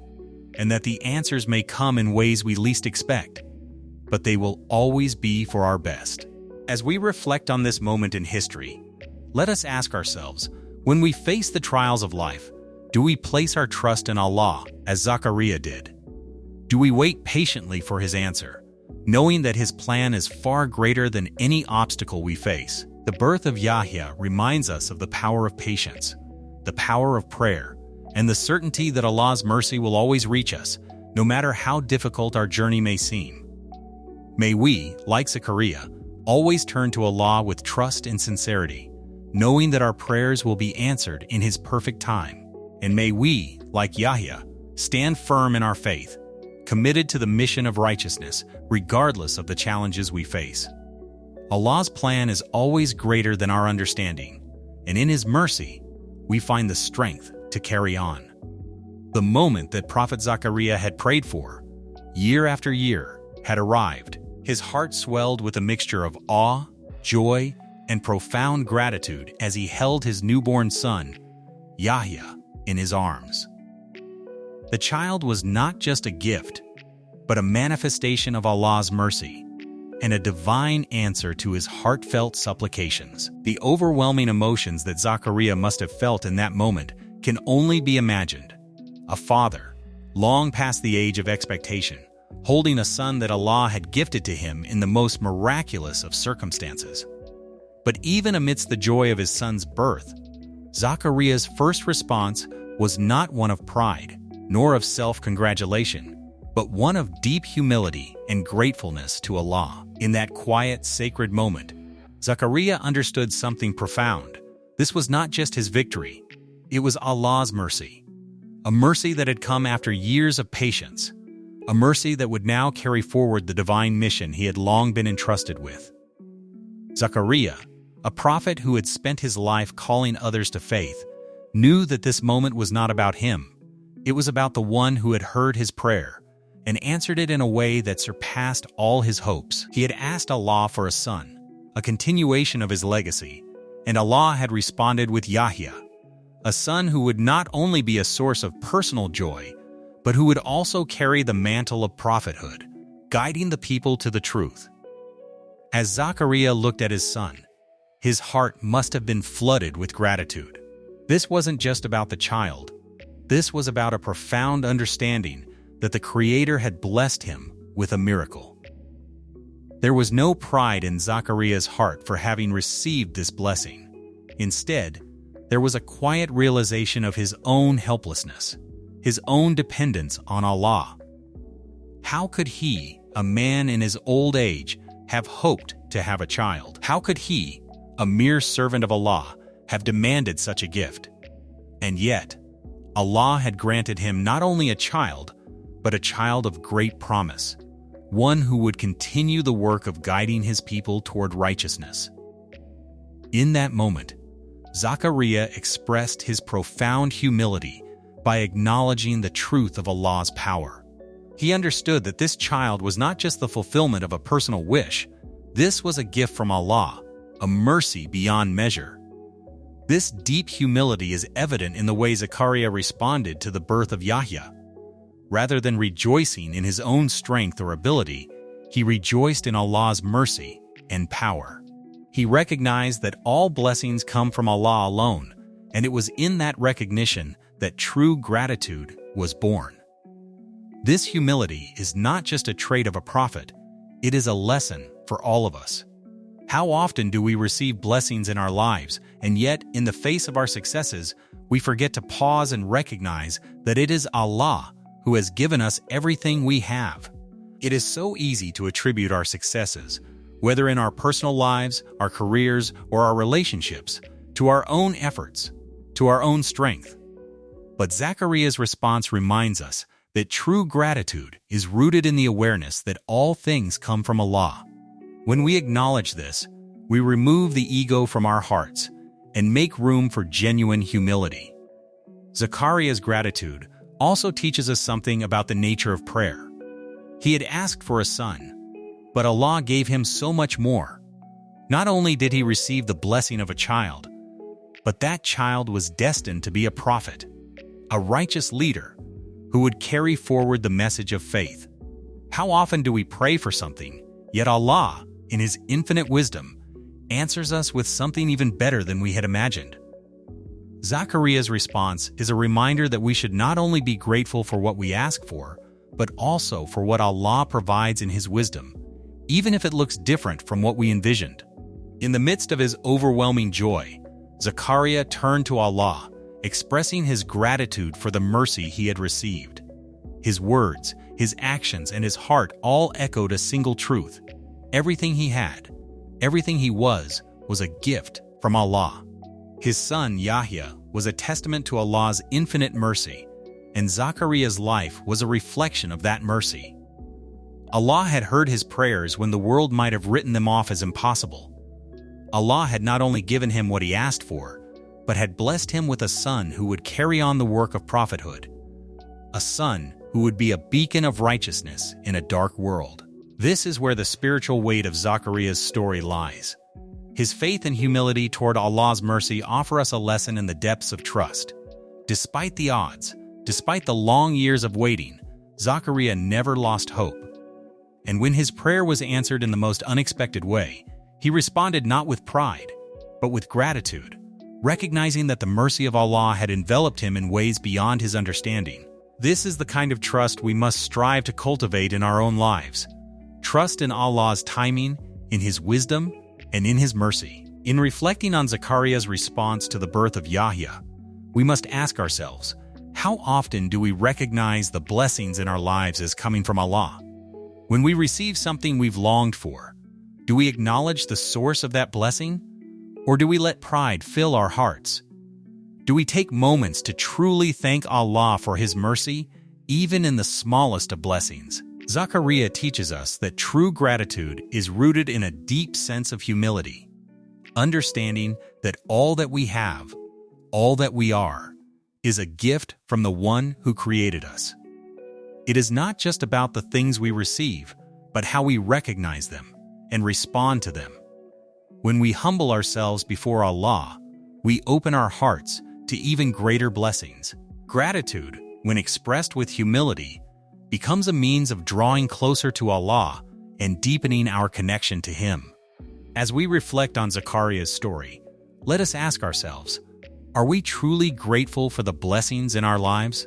and that the answers may come in ways we least expect, but they will always be for our best. As we reflect on this moment in history, let us ask ourselves, when we face the trials of life, do we place our trust in Allah as Zakariya did? Do we wait patiently for His answer, knowing that His plan is far greater than any obstacle we face? The birth of Yahya reminds us of the power of patience, the power of prayer, and the certainty that Allah's mercy will always reach us, no matter how difficult our journey may seem. May we, like Zakariya, always turn to Allah with trust and sincerity, knowing that our prayers will be answered in His perfect time. And may we, like Yahya, stand firm in our faith, committed to the mission of righteousness, regardless of the challenges we face. Allah's plan is always greater than our understanding, and in His mercy, we find the strength to carry on. The moment that Prophet Zakariya had prayed for, year after year, had arrived. His heart swelled with a mixture of awe, joy, and profound gratitude as he held his newborn son, Yahya, in his arms. The child was not just a gift, but a manifestation of Allah's mercy and a divine answer to his heartfelt supplications. The overwhelming emotions that Zakariya must have felt in that moment can only be imagined. A father, long past the age of expectation, holding a son that Allah had gifted to him in the most miraculous of circumstances. But even amidst the joy of his son's birth, Zakariya's first response was not one of pride, nor of self-congratulation, but one of deep humility and gratefulness to Allah. In that quiet, sacred moment, Zakariya understood something profound. This was not just his victory, it was Allah's mercy. A mercy that had come after years of patience, a mercy that would now carry forward the divine mission he had long been entrusted with. Zakariya, a prophet who had spent his life calling others to faith, knew that this moment was not about him. It was about the one who had heard his prayer and answered it in a way that surpassed all his hopes. He had asked Allah for a son, a continuation of his legacy, and Allah had responded with Yahya, a son who would not only be a source of personal joy, but who would also carry the mantle of prophethood, guiding the people to the truth. As Zakariya looked at his son, his heart must have been flooded with gratitude. This wasn't just about the child. This was about a profound understanding that the Creator had blessed him with a miracle. There was no pride in Zakariya's heart for having received this blessing. Instead, there was a quiet realization of his own helplessness, his own dependence on Allah. How could he, a man in his old age, have hoped to have a child? How could he, a mere servant of Allah, have demanded such a gift? And yet, Allah had granted him not only a child, but a child of great promise, one who would continue the work of guiding his people toward righteousness. In that moment, Zakariya expressed his profound humility by acknowledging the truth of Allah's power. He understood that this child was not just the fulfillment of a personal wish. This was a gift from Allah, a mercy beyond measure. This deep humility is evident in the way Zakariya responded to the birth of Yahya. Rather than rejoicing in his own strength or ability, he rejoiced in Allah's mercy and power. He recognized that all blessings come from Allah alone, and it was in that recognition that true gratitude was born. This humility is not just a trait of a prophet, it is a lesson for all of us. How often do we receive blessings in our lives, and yet, in the face of our successes, we forget to pause and recognize that it is Allah who has given us everything we have. It is so easy to attribute our successes, whether in our personal lives, our careers, or our relationships, to our own efforts, to our own strength. But Zakariya's response reminds us that true gratitude is rooted in the awareness that all things come from Allah. When we acknowledge this, we remove the ego from our hearts and make room for genuine humility. Zakariya's gratitude also teaches us something about the nature of prayer. He had asked for a son, but Allah gave him so much more. Not only did he receive the blessing of a child, but that child was destined to be a prophet, a righteous leader who would carry forward the message of faith. How often do we pray for something, yet Allah, in His infinite wisdom, answers us with something even better than we had imagined? Zakariya's response is a reminder that we should not only be grateful for what we ask for, but also for what Allah provides in His wisdom, even if it looks different from what we envisioned. In the midst of his overwhelming joy, Zakariya turned to Allah, expressing his gratitude for the mercy he had received. His words, his actions, and his heart all echoed a single truth. Everything he had, everything he was a gift from Allah. His son, Yahya, was a testament to Allah's infinite mercy, and Zakariya's life was a reflection of that mercy. Allah had heard his prayers when the world might have written them off as impossible. Allah had not only given him what he asked for, but had blessed him with a son who would carry on the work of prophethood, a son who would be a beacon of righteousness in a dark world. This is where the spiritual weight of Zakariya's story lies. His faith and humility toward Allah's mercy offer us a lesson in the depths of trust. Despite the odds, despite the long years of waiting, Zakariya never lost hope. And when his prayer was answered in the most unexpected way, he responded not with pride, but with gratitude, recognizing that the mercy of Allah had enveloped him in ways beyond his understanding. This is the kind of trust we must strive to cultivate in our own lives. Trust in Allah's timing, in His wisdom, and in His mercy. In reflecting on Zakariya's response to the birth of Yahya, we must ask ourselves, how often do we recognize the blessings in our lives as coming from Allah? When we receive something we've longed for, do we acknowledge the source of that blessing? Or do we let pride fill our hearts? Do we take moments to truly thank Allah for His mercy, even in the smallest of blessings? Zakariya teaches us that true gratitude is rooted in a deep sense of humility, understanding that all that we have, all that we are, is a gift from the One who created us. It is not just about the things we receive, but how we recognize them and respond to them. When we humble ourselves before Allah, we open our hearts to even greater blessings. Gratitude, when expressed with humility, becomes a means of drawing closer to Allah and deepening our connection to Him. As we reflect on Zakariya's story, let us ask ourselves, are we truly grateful for the blessings in our lives?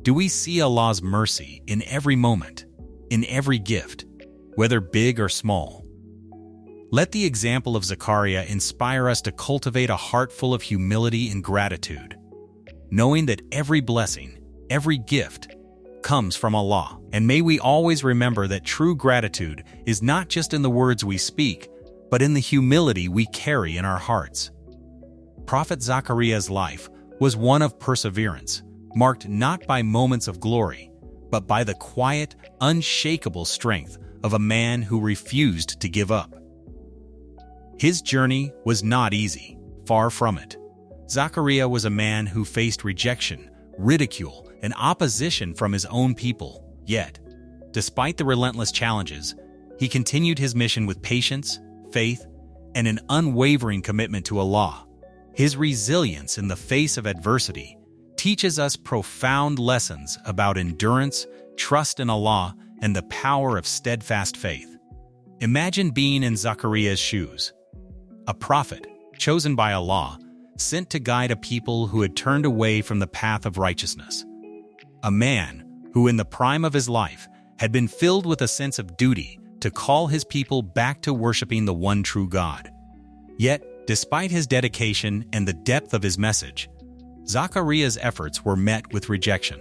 Do we see Allah's mercy in every moment, in every gift, whether big or small? Let the example of Zakariya inspire us to cultivate a heart full of humility and gratitude, knowing that every blessing, every gift, comes from Allah. And may we always remember that true gratitude is not just in the words we speak, but in the humility we carry in our hearts. Prophet Zakariya's life was one of perseverance, marked not by moments of glory, but by the quiet, unshakable strength of a man who refused to give up. His journey was not easy, far from it. Zakariya was a man who faced rejection, ridicule, and opposition from his own people, Yet, despite the relentless challenges, he continued his mission with patience, faith, and an unwavering commitment to Allah. His resilience in the face of adversity teaches us profound lessons about endurance, trust in Allah, and the power of steadfast faith. Imagine being in Zakariya's shoes, a prophet chosen by Allah, sent to guide a people who had turned away from the path of righteousness. A man who, in the prime of his life, had been filled with a sense of duty to call his people back to worshiping the one true God. Yet, despite his dedication and the depth of his message, Zakariya's efforts were met with rejection.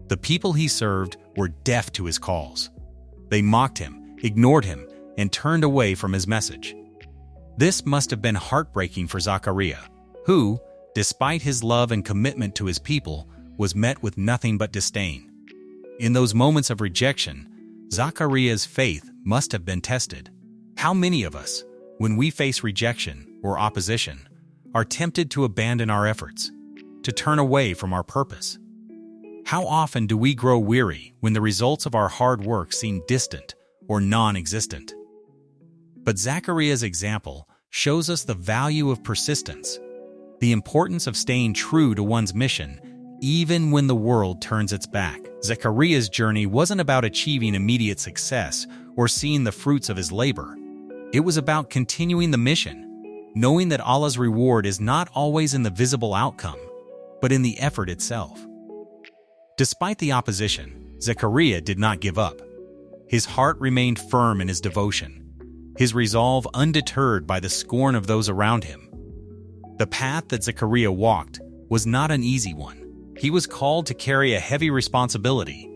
The people he served were deaf to his calls. They mocked him, ignored him, and turned away from his message. This must have been heartbreaking for Zakariya, who, despite his love and commitment to his people, was met with nothing but disdain. In those moments of rejection, Zakariya's faith must have been tested. How many of us, when we face rejection or opposition, are tempted to abandon our efforts, to turn away from our purpose? How often do we grow weary when the results of our hard work seem distant or non-existent? But Zakariya's example shows us the value of persistence, the importance of staying true to one's mission even when the world turns its back. Zakariya's journey wasn't about achieving immediate success or seeing the fruits of his labor. It was about continuing the mission, knowing that Allah's reward is not always in the visible outcome, but in the effort itself. Despite the opposition, Zakariya did not give up. His heart remained firm in his devotion, his resolve undeterred by the scorn of those around him. The path that Zakariya walked was not an easy one. He was called to carry a heavy responsibility,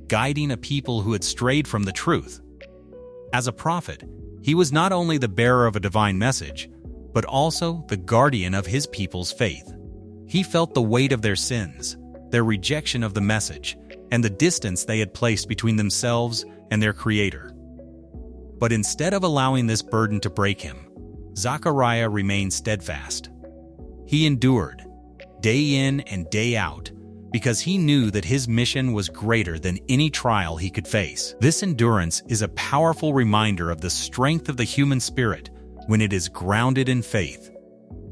guiding a people who had strayed from the truth. As a prophet, he was not only the bearer of a divine message, but also the guardian of his people's faith. He felt the weight of their sins, their rejection of the message, and the distance they had placed between themselves and their Creator. But instead of allowing this burden to break him, Zakariya remained steadfast. He endured, day in and day out, because he knew that his mission was greater than any trial he could face. This endurance is a powerful reminder of the strength of the human spirit when it is grounded in faith.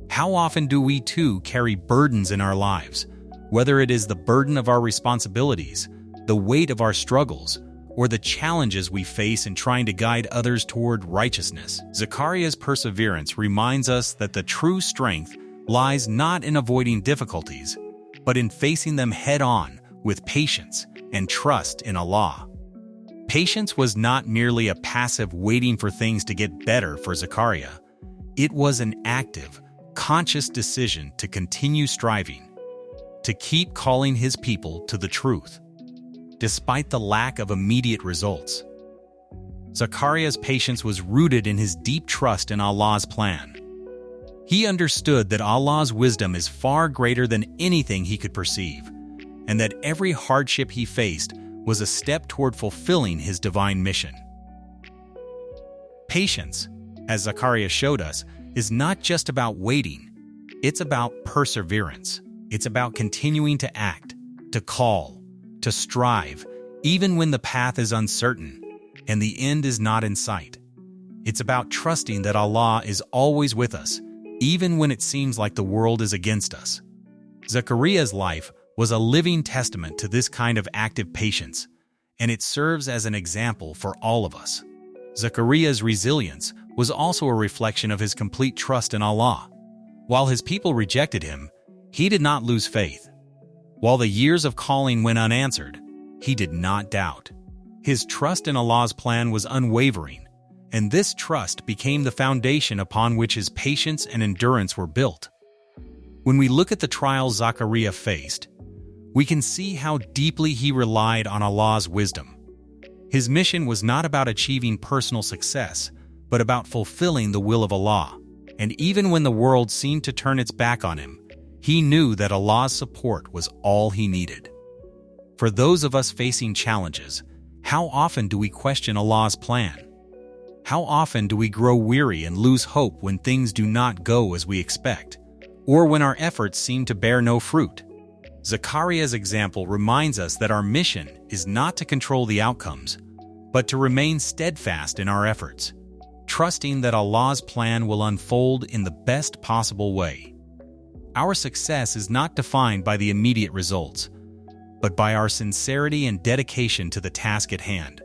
How often do we too carry burdens in our lives, whether it is the burden of our responsibilities, the weight of our struggles, or the challenges we face in trying to guide others toward righteousness? Zakariya's perseverance reminds us that the true strength lies not in avoiding difficulties, but in facing them head-on with patience and trust in Allah. Patience was not merely a passive waiting for things to get better for Zakariya. It was an active, conscious decision to continue striving, to keep calling his people to the truth, despite the lack of immediate results. Zakariya's patience was rooted in his deep trust in Allah's plan. He understood that Allah's wisdom is far greater than anything he could perceive, and that every hardship he faced was a step toward fulfilling his divine mission. Patience, as Zakariya showed us, is not just about waiting. It's about perseverance. It's about continuing to act, to call, to strive, even when the path is uncertain and the end is not in sight. It's about trusting that Allah is always with us, even when it seems like the world is against us. Zakariya's life was a living testament to this kind of active patience, and it serves as an example for all of us. Zakariya's resilience was also a reflection of his complete trust in Allah. While his people rejected him, he did not lose faith. While the years of calling went unanswered, he did not doubt. His trust in Allah's plan was unwavering, and this trust became the foundation upon which his patience and endurance were built. When we look at the trials Zakariya faced, we can see how deeply he relied on Allah's wisdom. His mission was not about achieving personal success, but about fulfilling the will of Allah. And even when the world seemed to turn its back on him, he knew that Allah's support was all he needed. For those of us facing challenges, how often do we question Allah's plan? How often do we grow weary and lose hope when things do not go as we expect, or when our efforts seem to bear no fruit? Zakariya's example reminds us that our mission is not to control the outcomes, but to remain steadfast in our efforts, trusting that Allah's plan will unfold in the best possible way. Our success is not defined by the immediate results, but by our sincerity and dedication to the task at hand.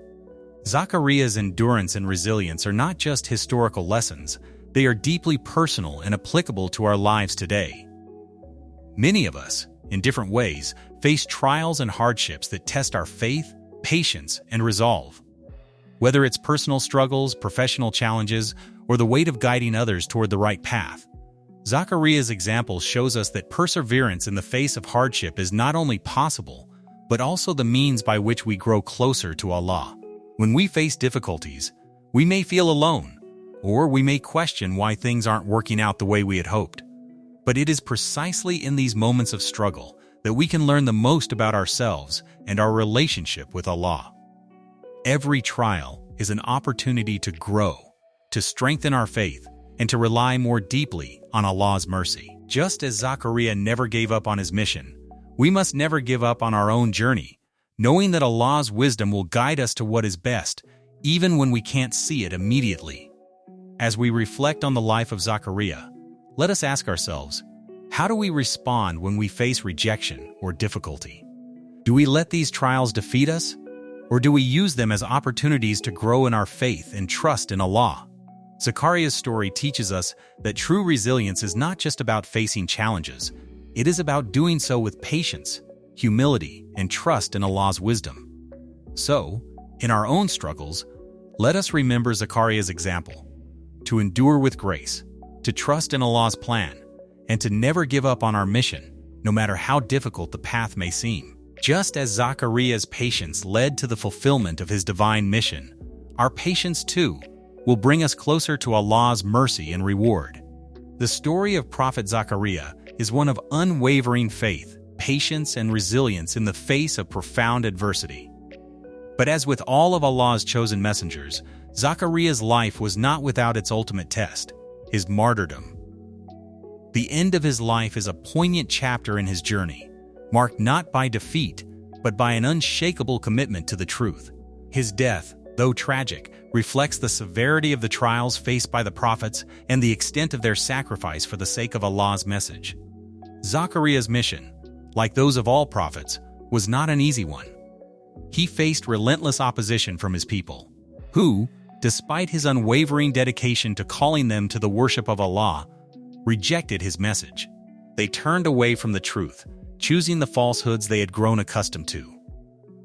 Zakariya's endurance and resilience are not just historical lessons, they are deeply personal and applicable to our lives today. Many of us, in different ways, face trials and hardships that test our faith, patience, and resolve. Whether it's personal struggles, professional challenges, or the weight of guiding others toward the right path, Zakariya's example shows us that perseverance in the face of hardship is not only possible, but also the means by which we grow closer to Allah. When we face difficulties, we may feel alone, or we may question why things aren't working out the way we had hoped. But it is precisely in these moments of struggle that we can learn the most about ourselves and our relationship with Allah. Every trial is an opportunity to grow, to strengthen our faith, and to rely more deeply on Allah's mercy. Just as Zakariya never gave up on his mission, we must never give up on our own journey, knowing that Allah's wisdom will guide us to what is best, even when we can't see it immediately. As we reflect on the life of Zakariya, let us ask ourselves, how do we respond when we face rejection or difficulty? Do we let these trials defeat us, or do we use them as opportunities to grow in our faith and trust in Allah? Zakariya's story teaches us that true resilience is not just about facing challenges, it is about doing so with patience, humility, and trust in Allah's wisdom. So, in our own struggles, let us remember Zakariya's example, to endure with grace, to trust in Allah's plan, and to never give up on our mission, no matter how difficult the path may seem. Just as Zakariya's patience led to the fulfillment of his divine mission, our patience too will bring us closer to Allah's mercy and reward. The story of Prophet Zakariya is one of unwavering faith, patience, and resilience in the face of profound adversity. But as with all of Allah's chosen messengers, Zakariya's life was not without its ultimate test, his martyrdom. The end of his life is a poignant chapter in his journey, marked not by defeat, but by an unshakable commitment to the truth. His death, though tragic, reflects the severity of the trials faced by the prophets and the extent of their sacrifice for the sake of Allah's message. Zakariya's mission, like those of all prophets, was not an easy one. He faced relentless opposition from his people, who, despite his unwavering dedication to calling them to the worship of Allah, rejected his message. They turned away from the truth, choosing the falsehoods they had grown accustomed to.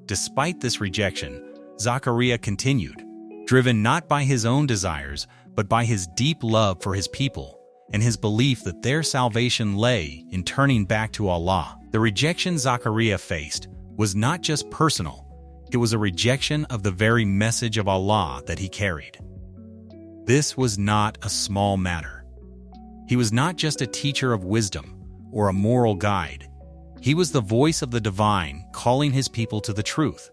Despite this rejection, Zakariya continued, driven not by his own desires, but by his deep love for his people and his belief that their salvation lay in turning back to Allah. The rejection Zakariya faced was not just personal, it was a rejection of the very message of Allah that he carried. This was not a small matter. He was not just a teacher of wisdom or a moral guide. He was the voice of the divine calling his people to the truth.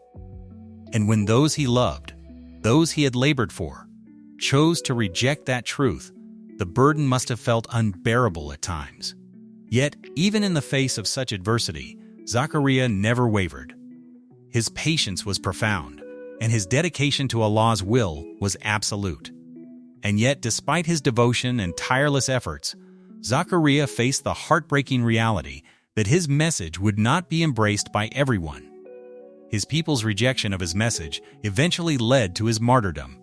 And when those he loved, those he had labored for, chose to reject that truth, the burden must have felt unbearable at times. Yet, even in the face of such adversity, Zakariya never wavered. His patience was profound, and his dedication to Allah's will was absolute. And yet, despite his devotion and tireless efforts, Zakariya faced the heartbreaking reality that his message would not be embraced by everyone. His people's rejection of his message eventually led to his martyrdom.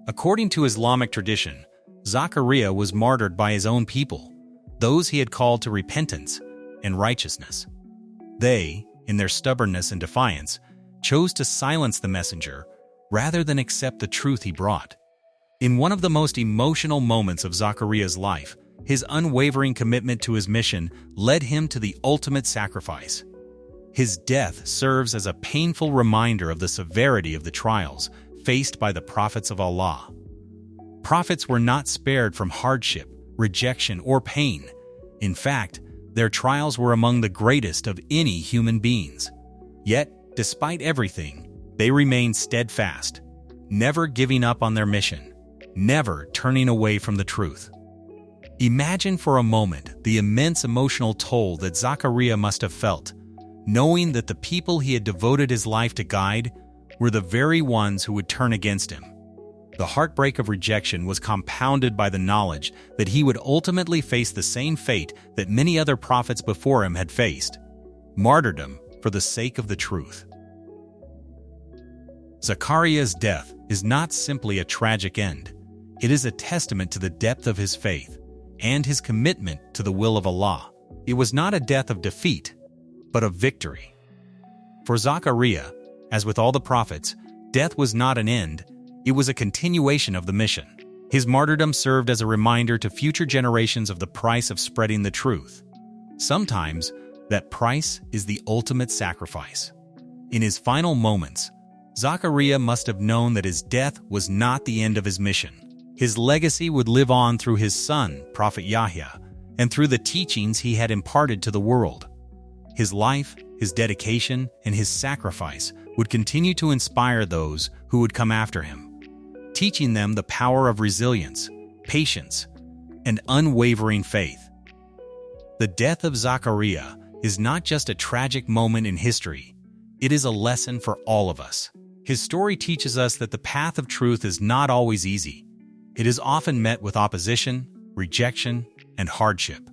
According to Islamic tradition, Zakariya was martyred by his own people, those he had called to repentance and righteousness. They, in their stubbornness and defiance, chose to silence the messenger rather than accept the truth he brought. In one of the most emotional moments of Zakariya's life, his unwavering commitment to his mission led him to the ultimate sacrifice. His death serves as a painful reminder of the severity of the trials faced by the prophets of Allah. Prophets were not spared from hardship, rejection, or pain. In fact, their trials were among the greatest of any human beings. Yet, despite everything, they remained steadfast, never giving up on their mission, never turning away from the truth. Imagine for a moment the immense emotional toll that Zakariya must have felt, knowing that the people he had devoted his life to guide were the very ones who would turn against him. The heartbreak of rejection was compounded by the knowledge that he would ultimately face the same fate that many other prophets before him had faced: martyrdom for the sake of the truth. Zakariya's death is not simply a tragic end. It is a testament to the depth of his faith and his commitment to the will of Allah. It was not a death of defeat, but of victory. For Zakariya, as with all the prophets, death was not an end, it was a continuation of the mission. His martyrdom served as a reminder to future generations of the price of spreading the truth. Sometimes, that price is the ultimate sacrifice. In his final moments, Zakariya must have known that his death was not the end of his mission. His legacy would live on through his son, Prophet Yahya, and through the teachings he had imparted to the world. His life, his dedication, and his sacrifice would continue to inspire those who would come after him, teaching them the power of resilience, patience, and unwavering faith. The death of Zakariya is not just a tragic moment in history, it is a lesson for all of us. His story teaches us that the path of truth is not always easy. It is often met with opposition, rejection, and hardship.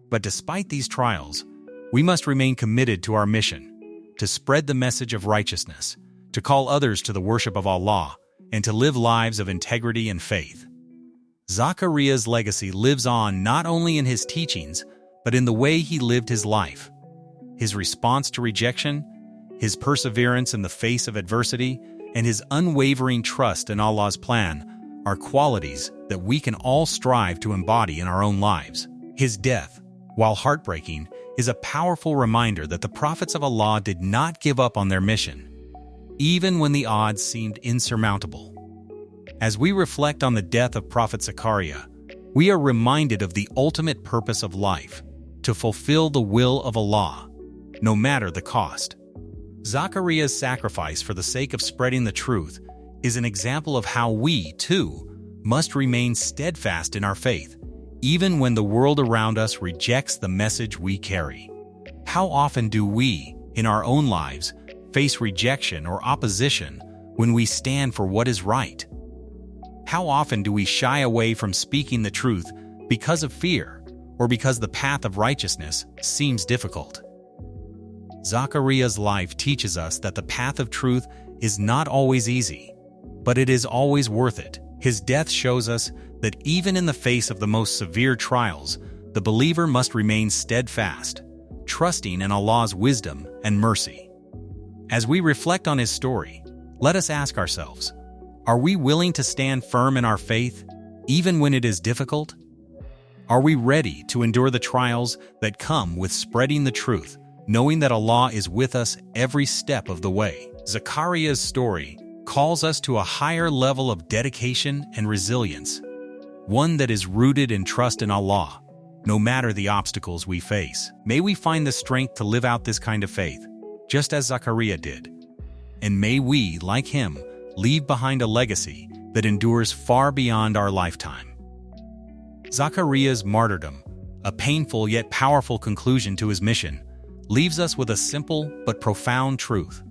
But despite these trials, we must remain committed to our mission, to spread the message of righteousness, to call others to the worship of Allah, and to live lives of integrity and faith. Zakariya's legacy lives on not only in his teachings, but in the way he lived his life. His response to rejection, his perseverance in the face of adversity, and his unwavering trust in Allah's plan are qualities that we can all strive to embody in our own lives. His death, while heartbreaking, is a powerful reminder that the prophets of Allah did not give up on their mission, even when the odds seemed insurmountable. As we reflect on the death of Prophet Zakariya, we are reminded of the ultimate purpose of life, to fulfill the will of Allah, no matter the cost. Zakariya's sacrifice for the sake of spreading the truth is an example of how we, too, must remain steadfast in our faith, even when the world around us rejects the message we carry. How often do we, in our own lives, face rejection or opposition when we stand for what is right? How often do we shy away from speaking the truth because of fear or because the path of righteousness seems difficult? Zakariya's life teaches us that the path of truth is not always easy, but it is always worth it. His death shows us that even in the face of the most severe trials, the believer must remain steadfast, trusting in Allah's wisdom and mercy. As we reflect on his story, let us ask ourselves, are we willing to stand firm in our faith, even when it is difficult? Are we ready to endure the trials that come with spreading the truth, knowing that Allah is with us every step of the way? Zakariya's story calls us to a higher level of dedication and resilience, one that is rooted in trust in Allah, no matter the obstacles we face. May we find the strength to live out this kind of faith, just as Zakariya did. And may we, like him, leave behind a legacy that endures far beyond our lifetime. Zakariya's martyrdom, a painful yet powerful conclusion to his mission, leaves us with a simple but profound truth.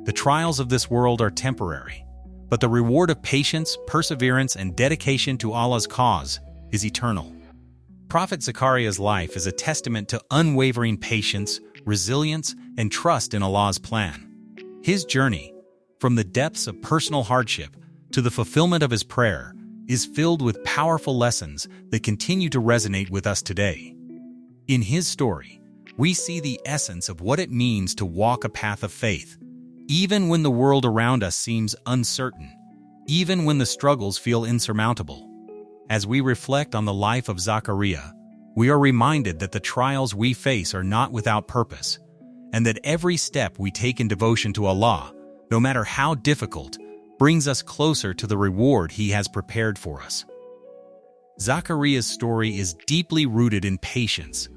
The trials of this world are temporary, but the reward of patience, perseverance, and dedication to Allah's cause is eternal. Prophet Zakariya's life is a testament to unwavering patience, resilience, and trust in Allah's plan. His journey, from the depths of personal hardship to the fulfillment of his prayer, is filled with powerful lessons that continue to resonate with us today. In his story, we see the essence of what it means to walk a path of faith, even when the world around us seems uncertain, even when the struggles feel insurmountable. As we reflect on the life of Zakariya, we are reminded that the trials we face are not without purpose, and that every step we take in devotion to Allah, no matter how difficult, brings us closer to the reward He has prepared for us. Zakariya's story is deeply rooted in patience,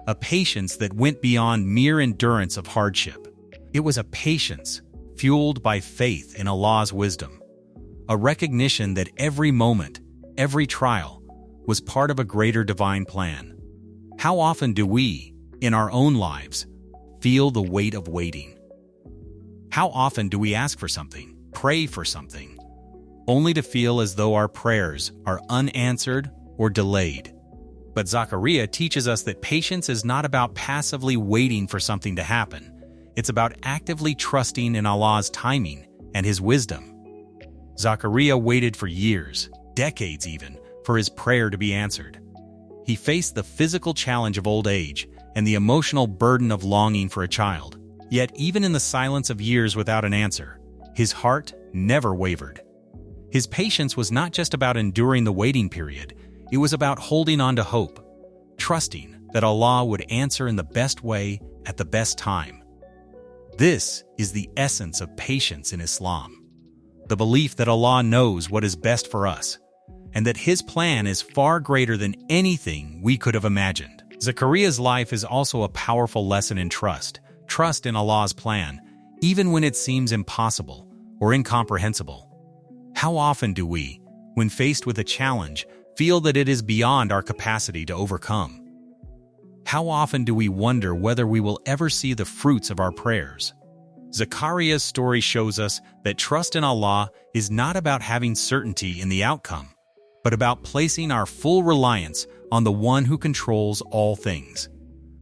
a patience that went beyond mere endurance of hardship. It was a patience fueled by faith in Allah's wisdom, a recognition that every moment, every trial, was part of a greater divine plan. How often do we, in our own lives, feel the weight of waiting. How often do we ask for something, pray for something, only to feel as though our prayers are unanswered or delayed? But Zakariya teaches us that patience is not about passively waiting for something to happen. It's about actively trusting in Allah's timing and His wisdom. Zakariya waited for years, decades even, for his prayer to be answered. He faced the physical challenge of old age and the emotional burden of longing for a child. Yet even in the silence of years without an answer, his heart never wavered. His patience was not just about enduring the waiting period, it was about holding on to hope, trusting that Allah would answer in the best way at the best time. This is the essence of patience in Islam. The belief that Allah knows what is best for us, and that His plan is far greater than anything we could have imagined. Zakariya's life is also a powerful lesson in trust in Allah's plan, even when it seems impossible or incomprehensible. How often do we, when faced with a challenge, feel that it is beyond our capacity to overcome? How often do we wonder whether we will ever see the fruits of our prayers? Zakariya's story shows us that trust in Allah is not about having certainty in the outcome, but about placing our full reliance on the one who controls all things.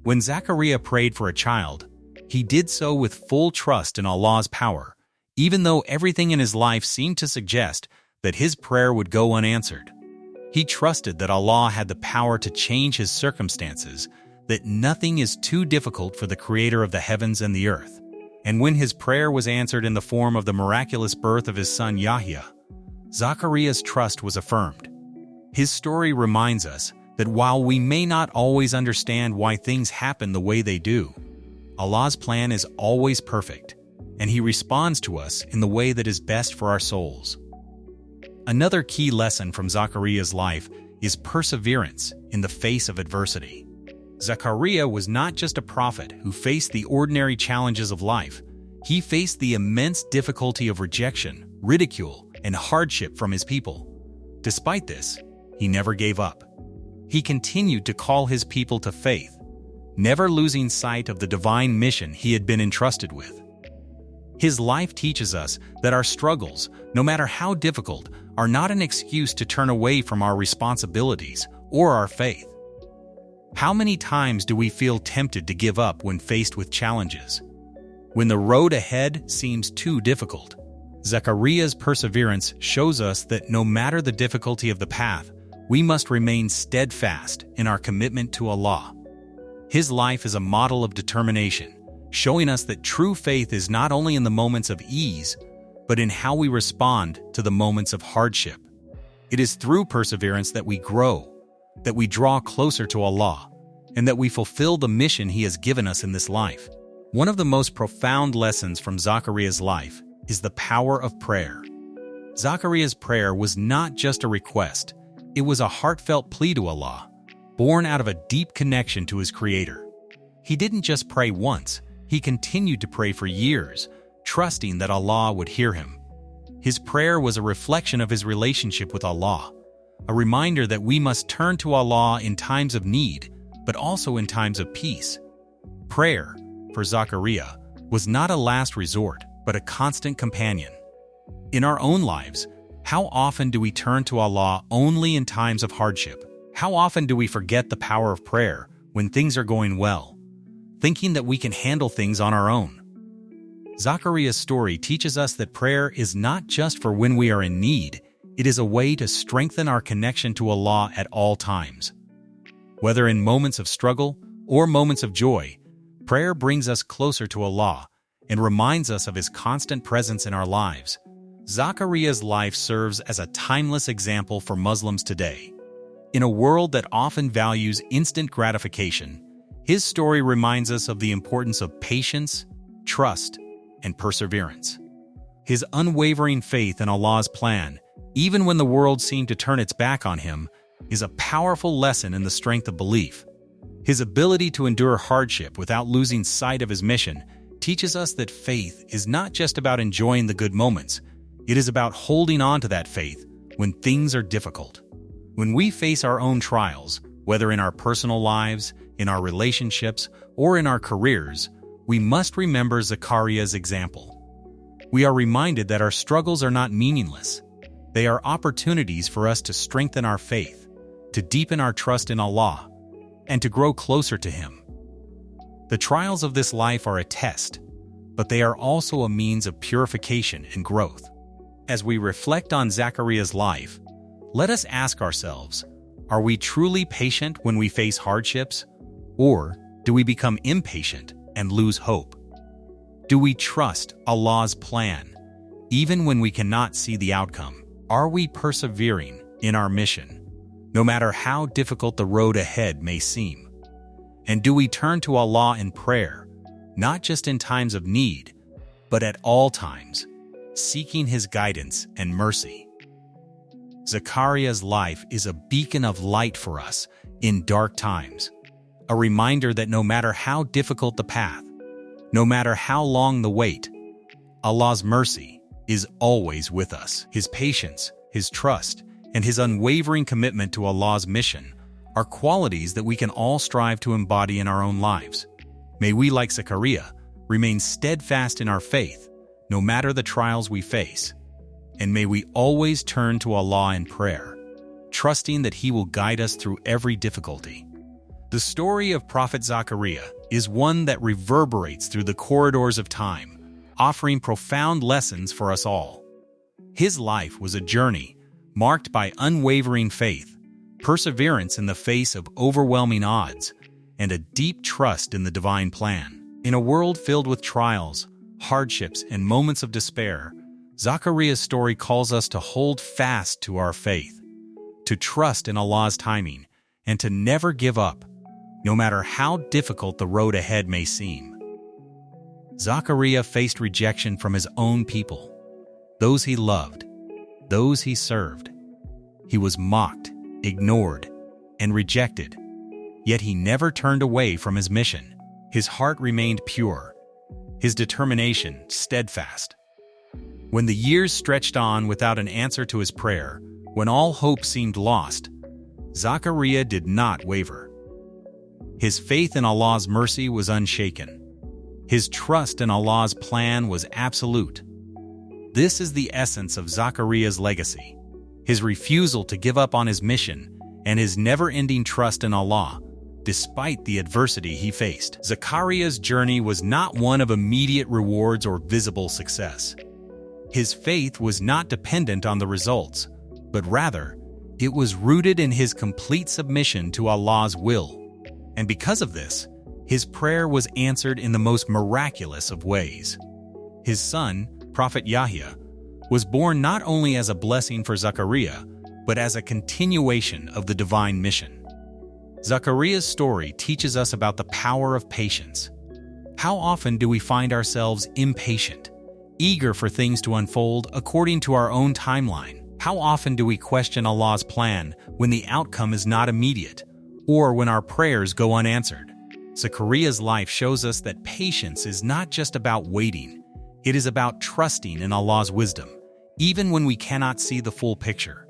When Zakariya prayed for a child, he did so with full trust in Allah's power, even though everything in his life seemed to suggest that his prayer would go unanswered. He trusted that Allah had the power to change his circumstances, that nothing is too difficult for the Creator of the heavens and the earth. And when his prayer was answered in the form of the miraculous birth of his son Yahya, Zakariya's trust was affirmed. His story reminds us that while we may not always understand why things happen the way they do, Allah's plan is always perfect, and He responds to us in the way that is best for our souls. Another key lesson from Zakariya's life is perseverance in the face of adversity. Zakariya was not just a prophet who faced the ordinary challenges of life. He faced the immense difficulty of rejection, ridicule, and hardship from his people. Despite this, he never gave up. He continued to call his people to faith, never losing sight of the divine mission he had been entrusted with. His life teaches us that our struggles, no matter how difficult, are not an excuse to turn away from our responsibilities or our faith. How many times do we feel tempted to give up when faced with challenges? When the road ahead seems too difficult? Zakariya's perseverance shows us that no matter the difficulty of the path, we must remain steadfast in our commitment to Allah. His life is a model of determination, showing us that true faith is not only in the moments of ease, but in how we respond to the moments of hardship. It is through perseverance that we grow, that we draw closer to Allah, and that we fulfill the mission He has given us in this life. One of the most profound lessons from Zakariya's life is the power of prayer. Zakariya's prayer was not just a request, it was a heartfelt plea to Allah, born out of a deep connection to his Creator. He didn't just pray once, he continued to pray for years, trusting that Allah would hear him. His prayer was a reflection of his relationship with Allah, a reminder that we must turn to Allah in times of need, but also in times of peace. Prayer, for Zakariya, was not a last resort, but a constant companion. In our own lives, how often do we turn to Allah only in times of hardship? How often do we forget the power of prayer when things are going well, thinking that we can handle things on our own? Zakariya's story teaches us that prayer is not just for when we are in need, it is a way to strengthen our connection to Allah at all times. Whether in moments of struggle or moments of joy, prayer brings us closer to Allah and reminds us of His constant presence in our lives. Zakariya's life serves as a timeless example for Muslims today. In a world that often values instant gratification, his story reminds us of the importance of patience, trust, and perseverance. His unwavering faith in Allah's plan, even when the world seemed to turn its back on him, is a powerful lesson in the strength of belief. His ability to endure hardship without losing sight of his mission teaches us that faith is not just about enjoying the good moments, it is about holding on to that faith when things are difficult. When we face our own trials, whether in our personal lives, in our relationships, or in our careers, we must remember Zakariya's example. We are reminded that our struggles are not meaningless. They are opportunities for us to strengthen our faith, to deepen our trust in Allah, and to grow closer to Him. The trials of this life are a test, but they are also a means of purification and growth. As we reflect on Zakariya's life, let us ask ourselves, are we truly patient when we face hardships? Or do we become impatient and lose hope? Do we trust Allah's plan, even when we cannot see the outcome? Are we persevering in our mission, no matter how difficult the road ahead may seem? And do we turn to Allah in prayer, not just in times of need, but at all times, seeking His guidance and mercy? Zakariya's life is a beacon of light for us in dark times, a reminder that no matter how difficult the path, no matter how long the wait, Allah's mercy is always with us. His patience, His trust, and His unwavering commitment to Allah's mission are qualities that we can all strive to embody in our own lives. May we, like Zakariya, remain steadfast in our faith, no matter the trials we face. And may we always turn to Allah in prayer, trusting that He will guide us through every difficulty. The story of Prophet Zakariya is one that reverberates through the corridors of time, offering profound lessons for us all. His life was a journey marked by unwavering faith, perseverance in the face of overwhelming odds, and a deep trust in the divine plan. In a world filled with trials, hardships, and moments of despair, Zakariya's story calls us to hold fast to our faith, to trust in Allah's timing, and to never give up, no matter how difficult the road ahead may seem. Zakariya faced rejection from his own people, those he loved, those he served. He was mocked, ignored, and rejected, yet he never turned away from his mission. His heart remained pure, his determination steadfast. When the years stretched on without an answer to his prayer, when all hope seemed lost, Zakariya did not waver. His faith in Allah's mercy was unshaken. His trust in Allah's plan was absolute. This is the essence of Zakariya's legacy, his refusal to give up on his mission and his never-ending trust in Allah, despite the adversity he faced. Zakariya's journey was not one of immediate rewards or visible success. His faith was not dependent on the results, but rather, it was rooted in his complete submission to Allah's will. And because of this, his prayer was answered in the most miraculous of ways. His son, Prophet Yahya, was born not only as a blessing for Zakariya, but as a continuation of the divine mission. Zakariya's story teaches us about the power of patience. How often do we find ourselves impatient, eager for things to unfold according to our own timeline? How often do we question Allah's plan when the outcome is not immediate, or when our prayers go unanswered? Zakariya's life shows us that patience is not just about waiting, it is about trusting in Allah's wisdom, even when we cannot see the full picture.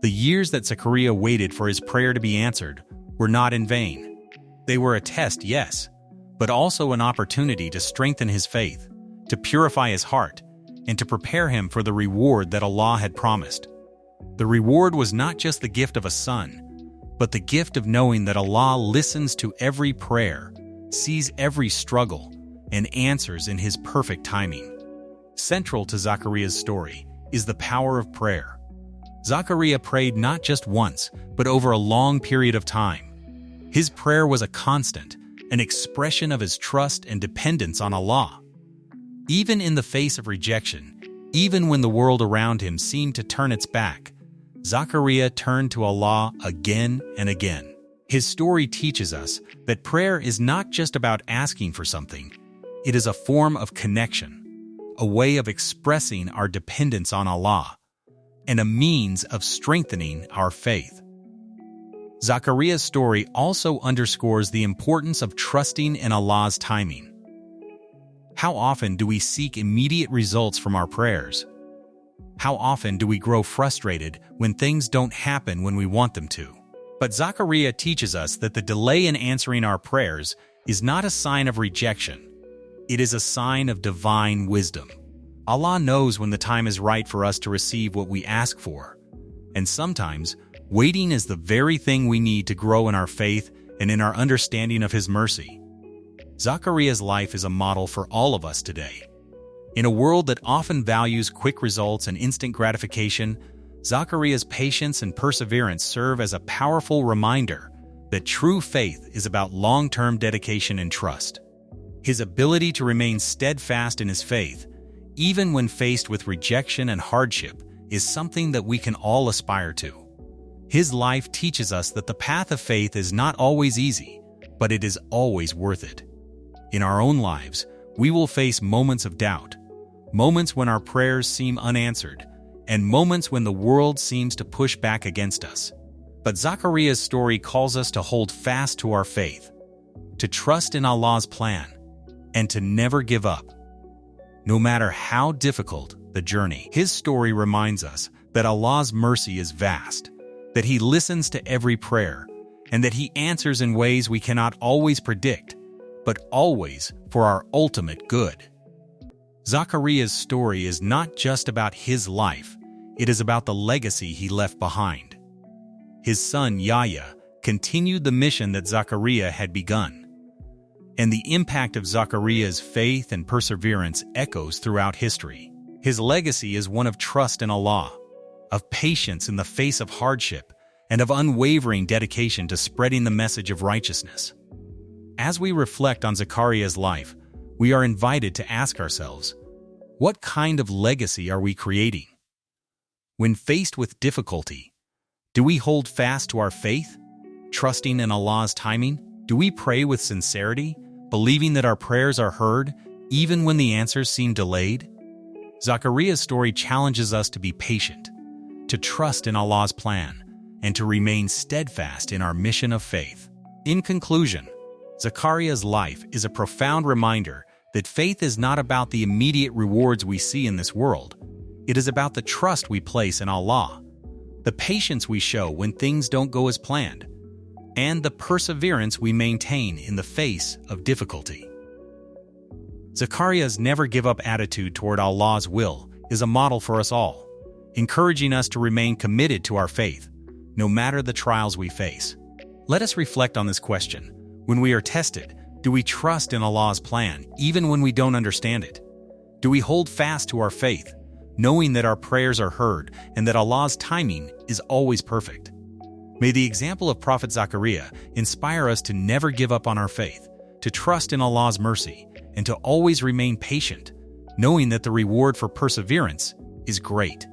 The years that Zakariya waited for his prayer to be answered were not in vain. They were a test, yes, but also an opportunity to strengthen his faith, to purify his heart, and to prepare him for the reward that Allah had promised. The reward was not just the gift of a son, but the gift of knowing that Allah listens to every prayer, sees every struggle, and answers in His perfect timing. Central to Zakariya's story is the power of prayer. Zakariya prayed not just once, but over a long period of time. His prayer was a constant, an expression of his trust and dependence on Allah. Even in the face of rejection, even when the world around him seemed to turn its back, Zakariya turned to Allah again and again. His story teaches us that prayer is not just about asking for something, it is a form of connection, a way of expressing our dependence on Allah, and a means of strengthening our faith. Zakariya's story also underscores the importance of trusting in Allah's timing. How often do we seek immediate results from our prayers? How often do we grow frustrated when things don't happen when we want them to? But Zakariya teaches us that the delay in answering our prayers is not a sign of rejection. It is a sign of divine wisdom. Allah knows when the time is right for us to receive what we ask for. And sometimes, waiting is the very thing we need to grow in our faith and in our understanding of His mercy. Zakariya's life is a model for all of us today. In a world that often values quick results and instant gratification, Zakariya's patience and perseverance serve as a powerful reminder that true faith is about long-term dedication and trust. His ability to remain steadfast in his faith, even when faced with rejection and hardship, is something that we can all aspire to. His life teaches us that the path of faith is not always easy, but it is always worth it. In our own lives, we will face moments of doubt, moments when our prayers seem unanswered, and moments when the world seems to push back against us. But Zakariya's story calls us to hold fast to our faith, to trust in Allah's plan, and to never give up. No matter how difficult the journey, his story reminds us that Allah's mercy is vast, that He listens to every prayer, and that He answers in ways we cannot always predict, but always for our ultimate good. Zakariya's story is not just about his life, it is about the legacy he left behind. His son Yahya continued the mission that Zakariya had begun. And the impact of Zakariya's faith and perseverance echoes throughout history. His legacy is one of trust in Allah, of patience in the face of hardship, and of unwavering dedication to spreading the message of righteousness. As we reflect on Zakariya's life, we are invited to ask ourselves, what kind of legacy are we creating? When faced with difficulty, do we hold fast to our faith, trusting in Allah's timing? Do we pray with sincerity, believing that our prayers are heard, even when the answers seem delayed? Zakariya's story challenges us to be patient, to trust in Allah's plan, and to remain steadfast in our mission of faith. In conclusion, Zakariya's life is a profound reminder that faith is not about the immediate rewards we see in this world. It is about the trust we place in Allah, the patience we show when things don't go as planned, and the perseverance we maintain in the face of difficulty. Zakariya's never-give-up attitude toward Allah's will is a model for us all, encouraging us to remain committed to our faith, no matter the trials we face. Let us reflect on this question. When we are tested, do we trust in Allah's plan, even when we don't understand it? Do we hold fast to our faith, knowing that our prayers are heard and that Allah's timing is always perfect? May the example of Prophet Zakariya inspire us to never give up on our faith, to trust in Allah's mercy, and to always remain patient, knowing that the reward for perseverance is great.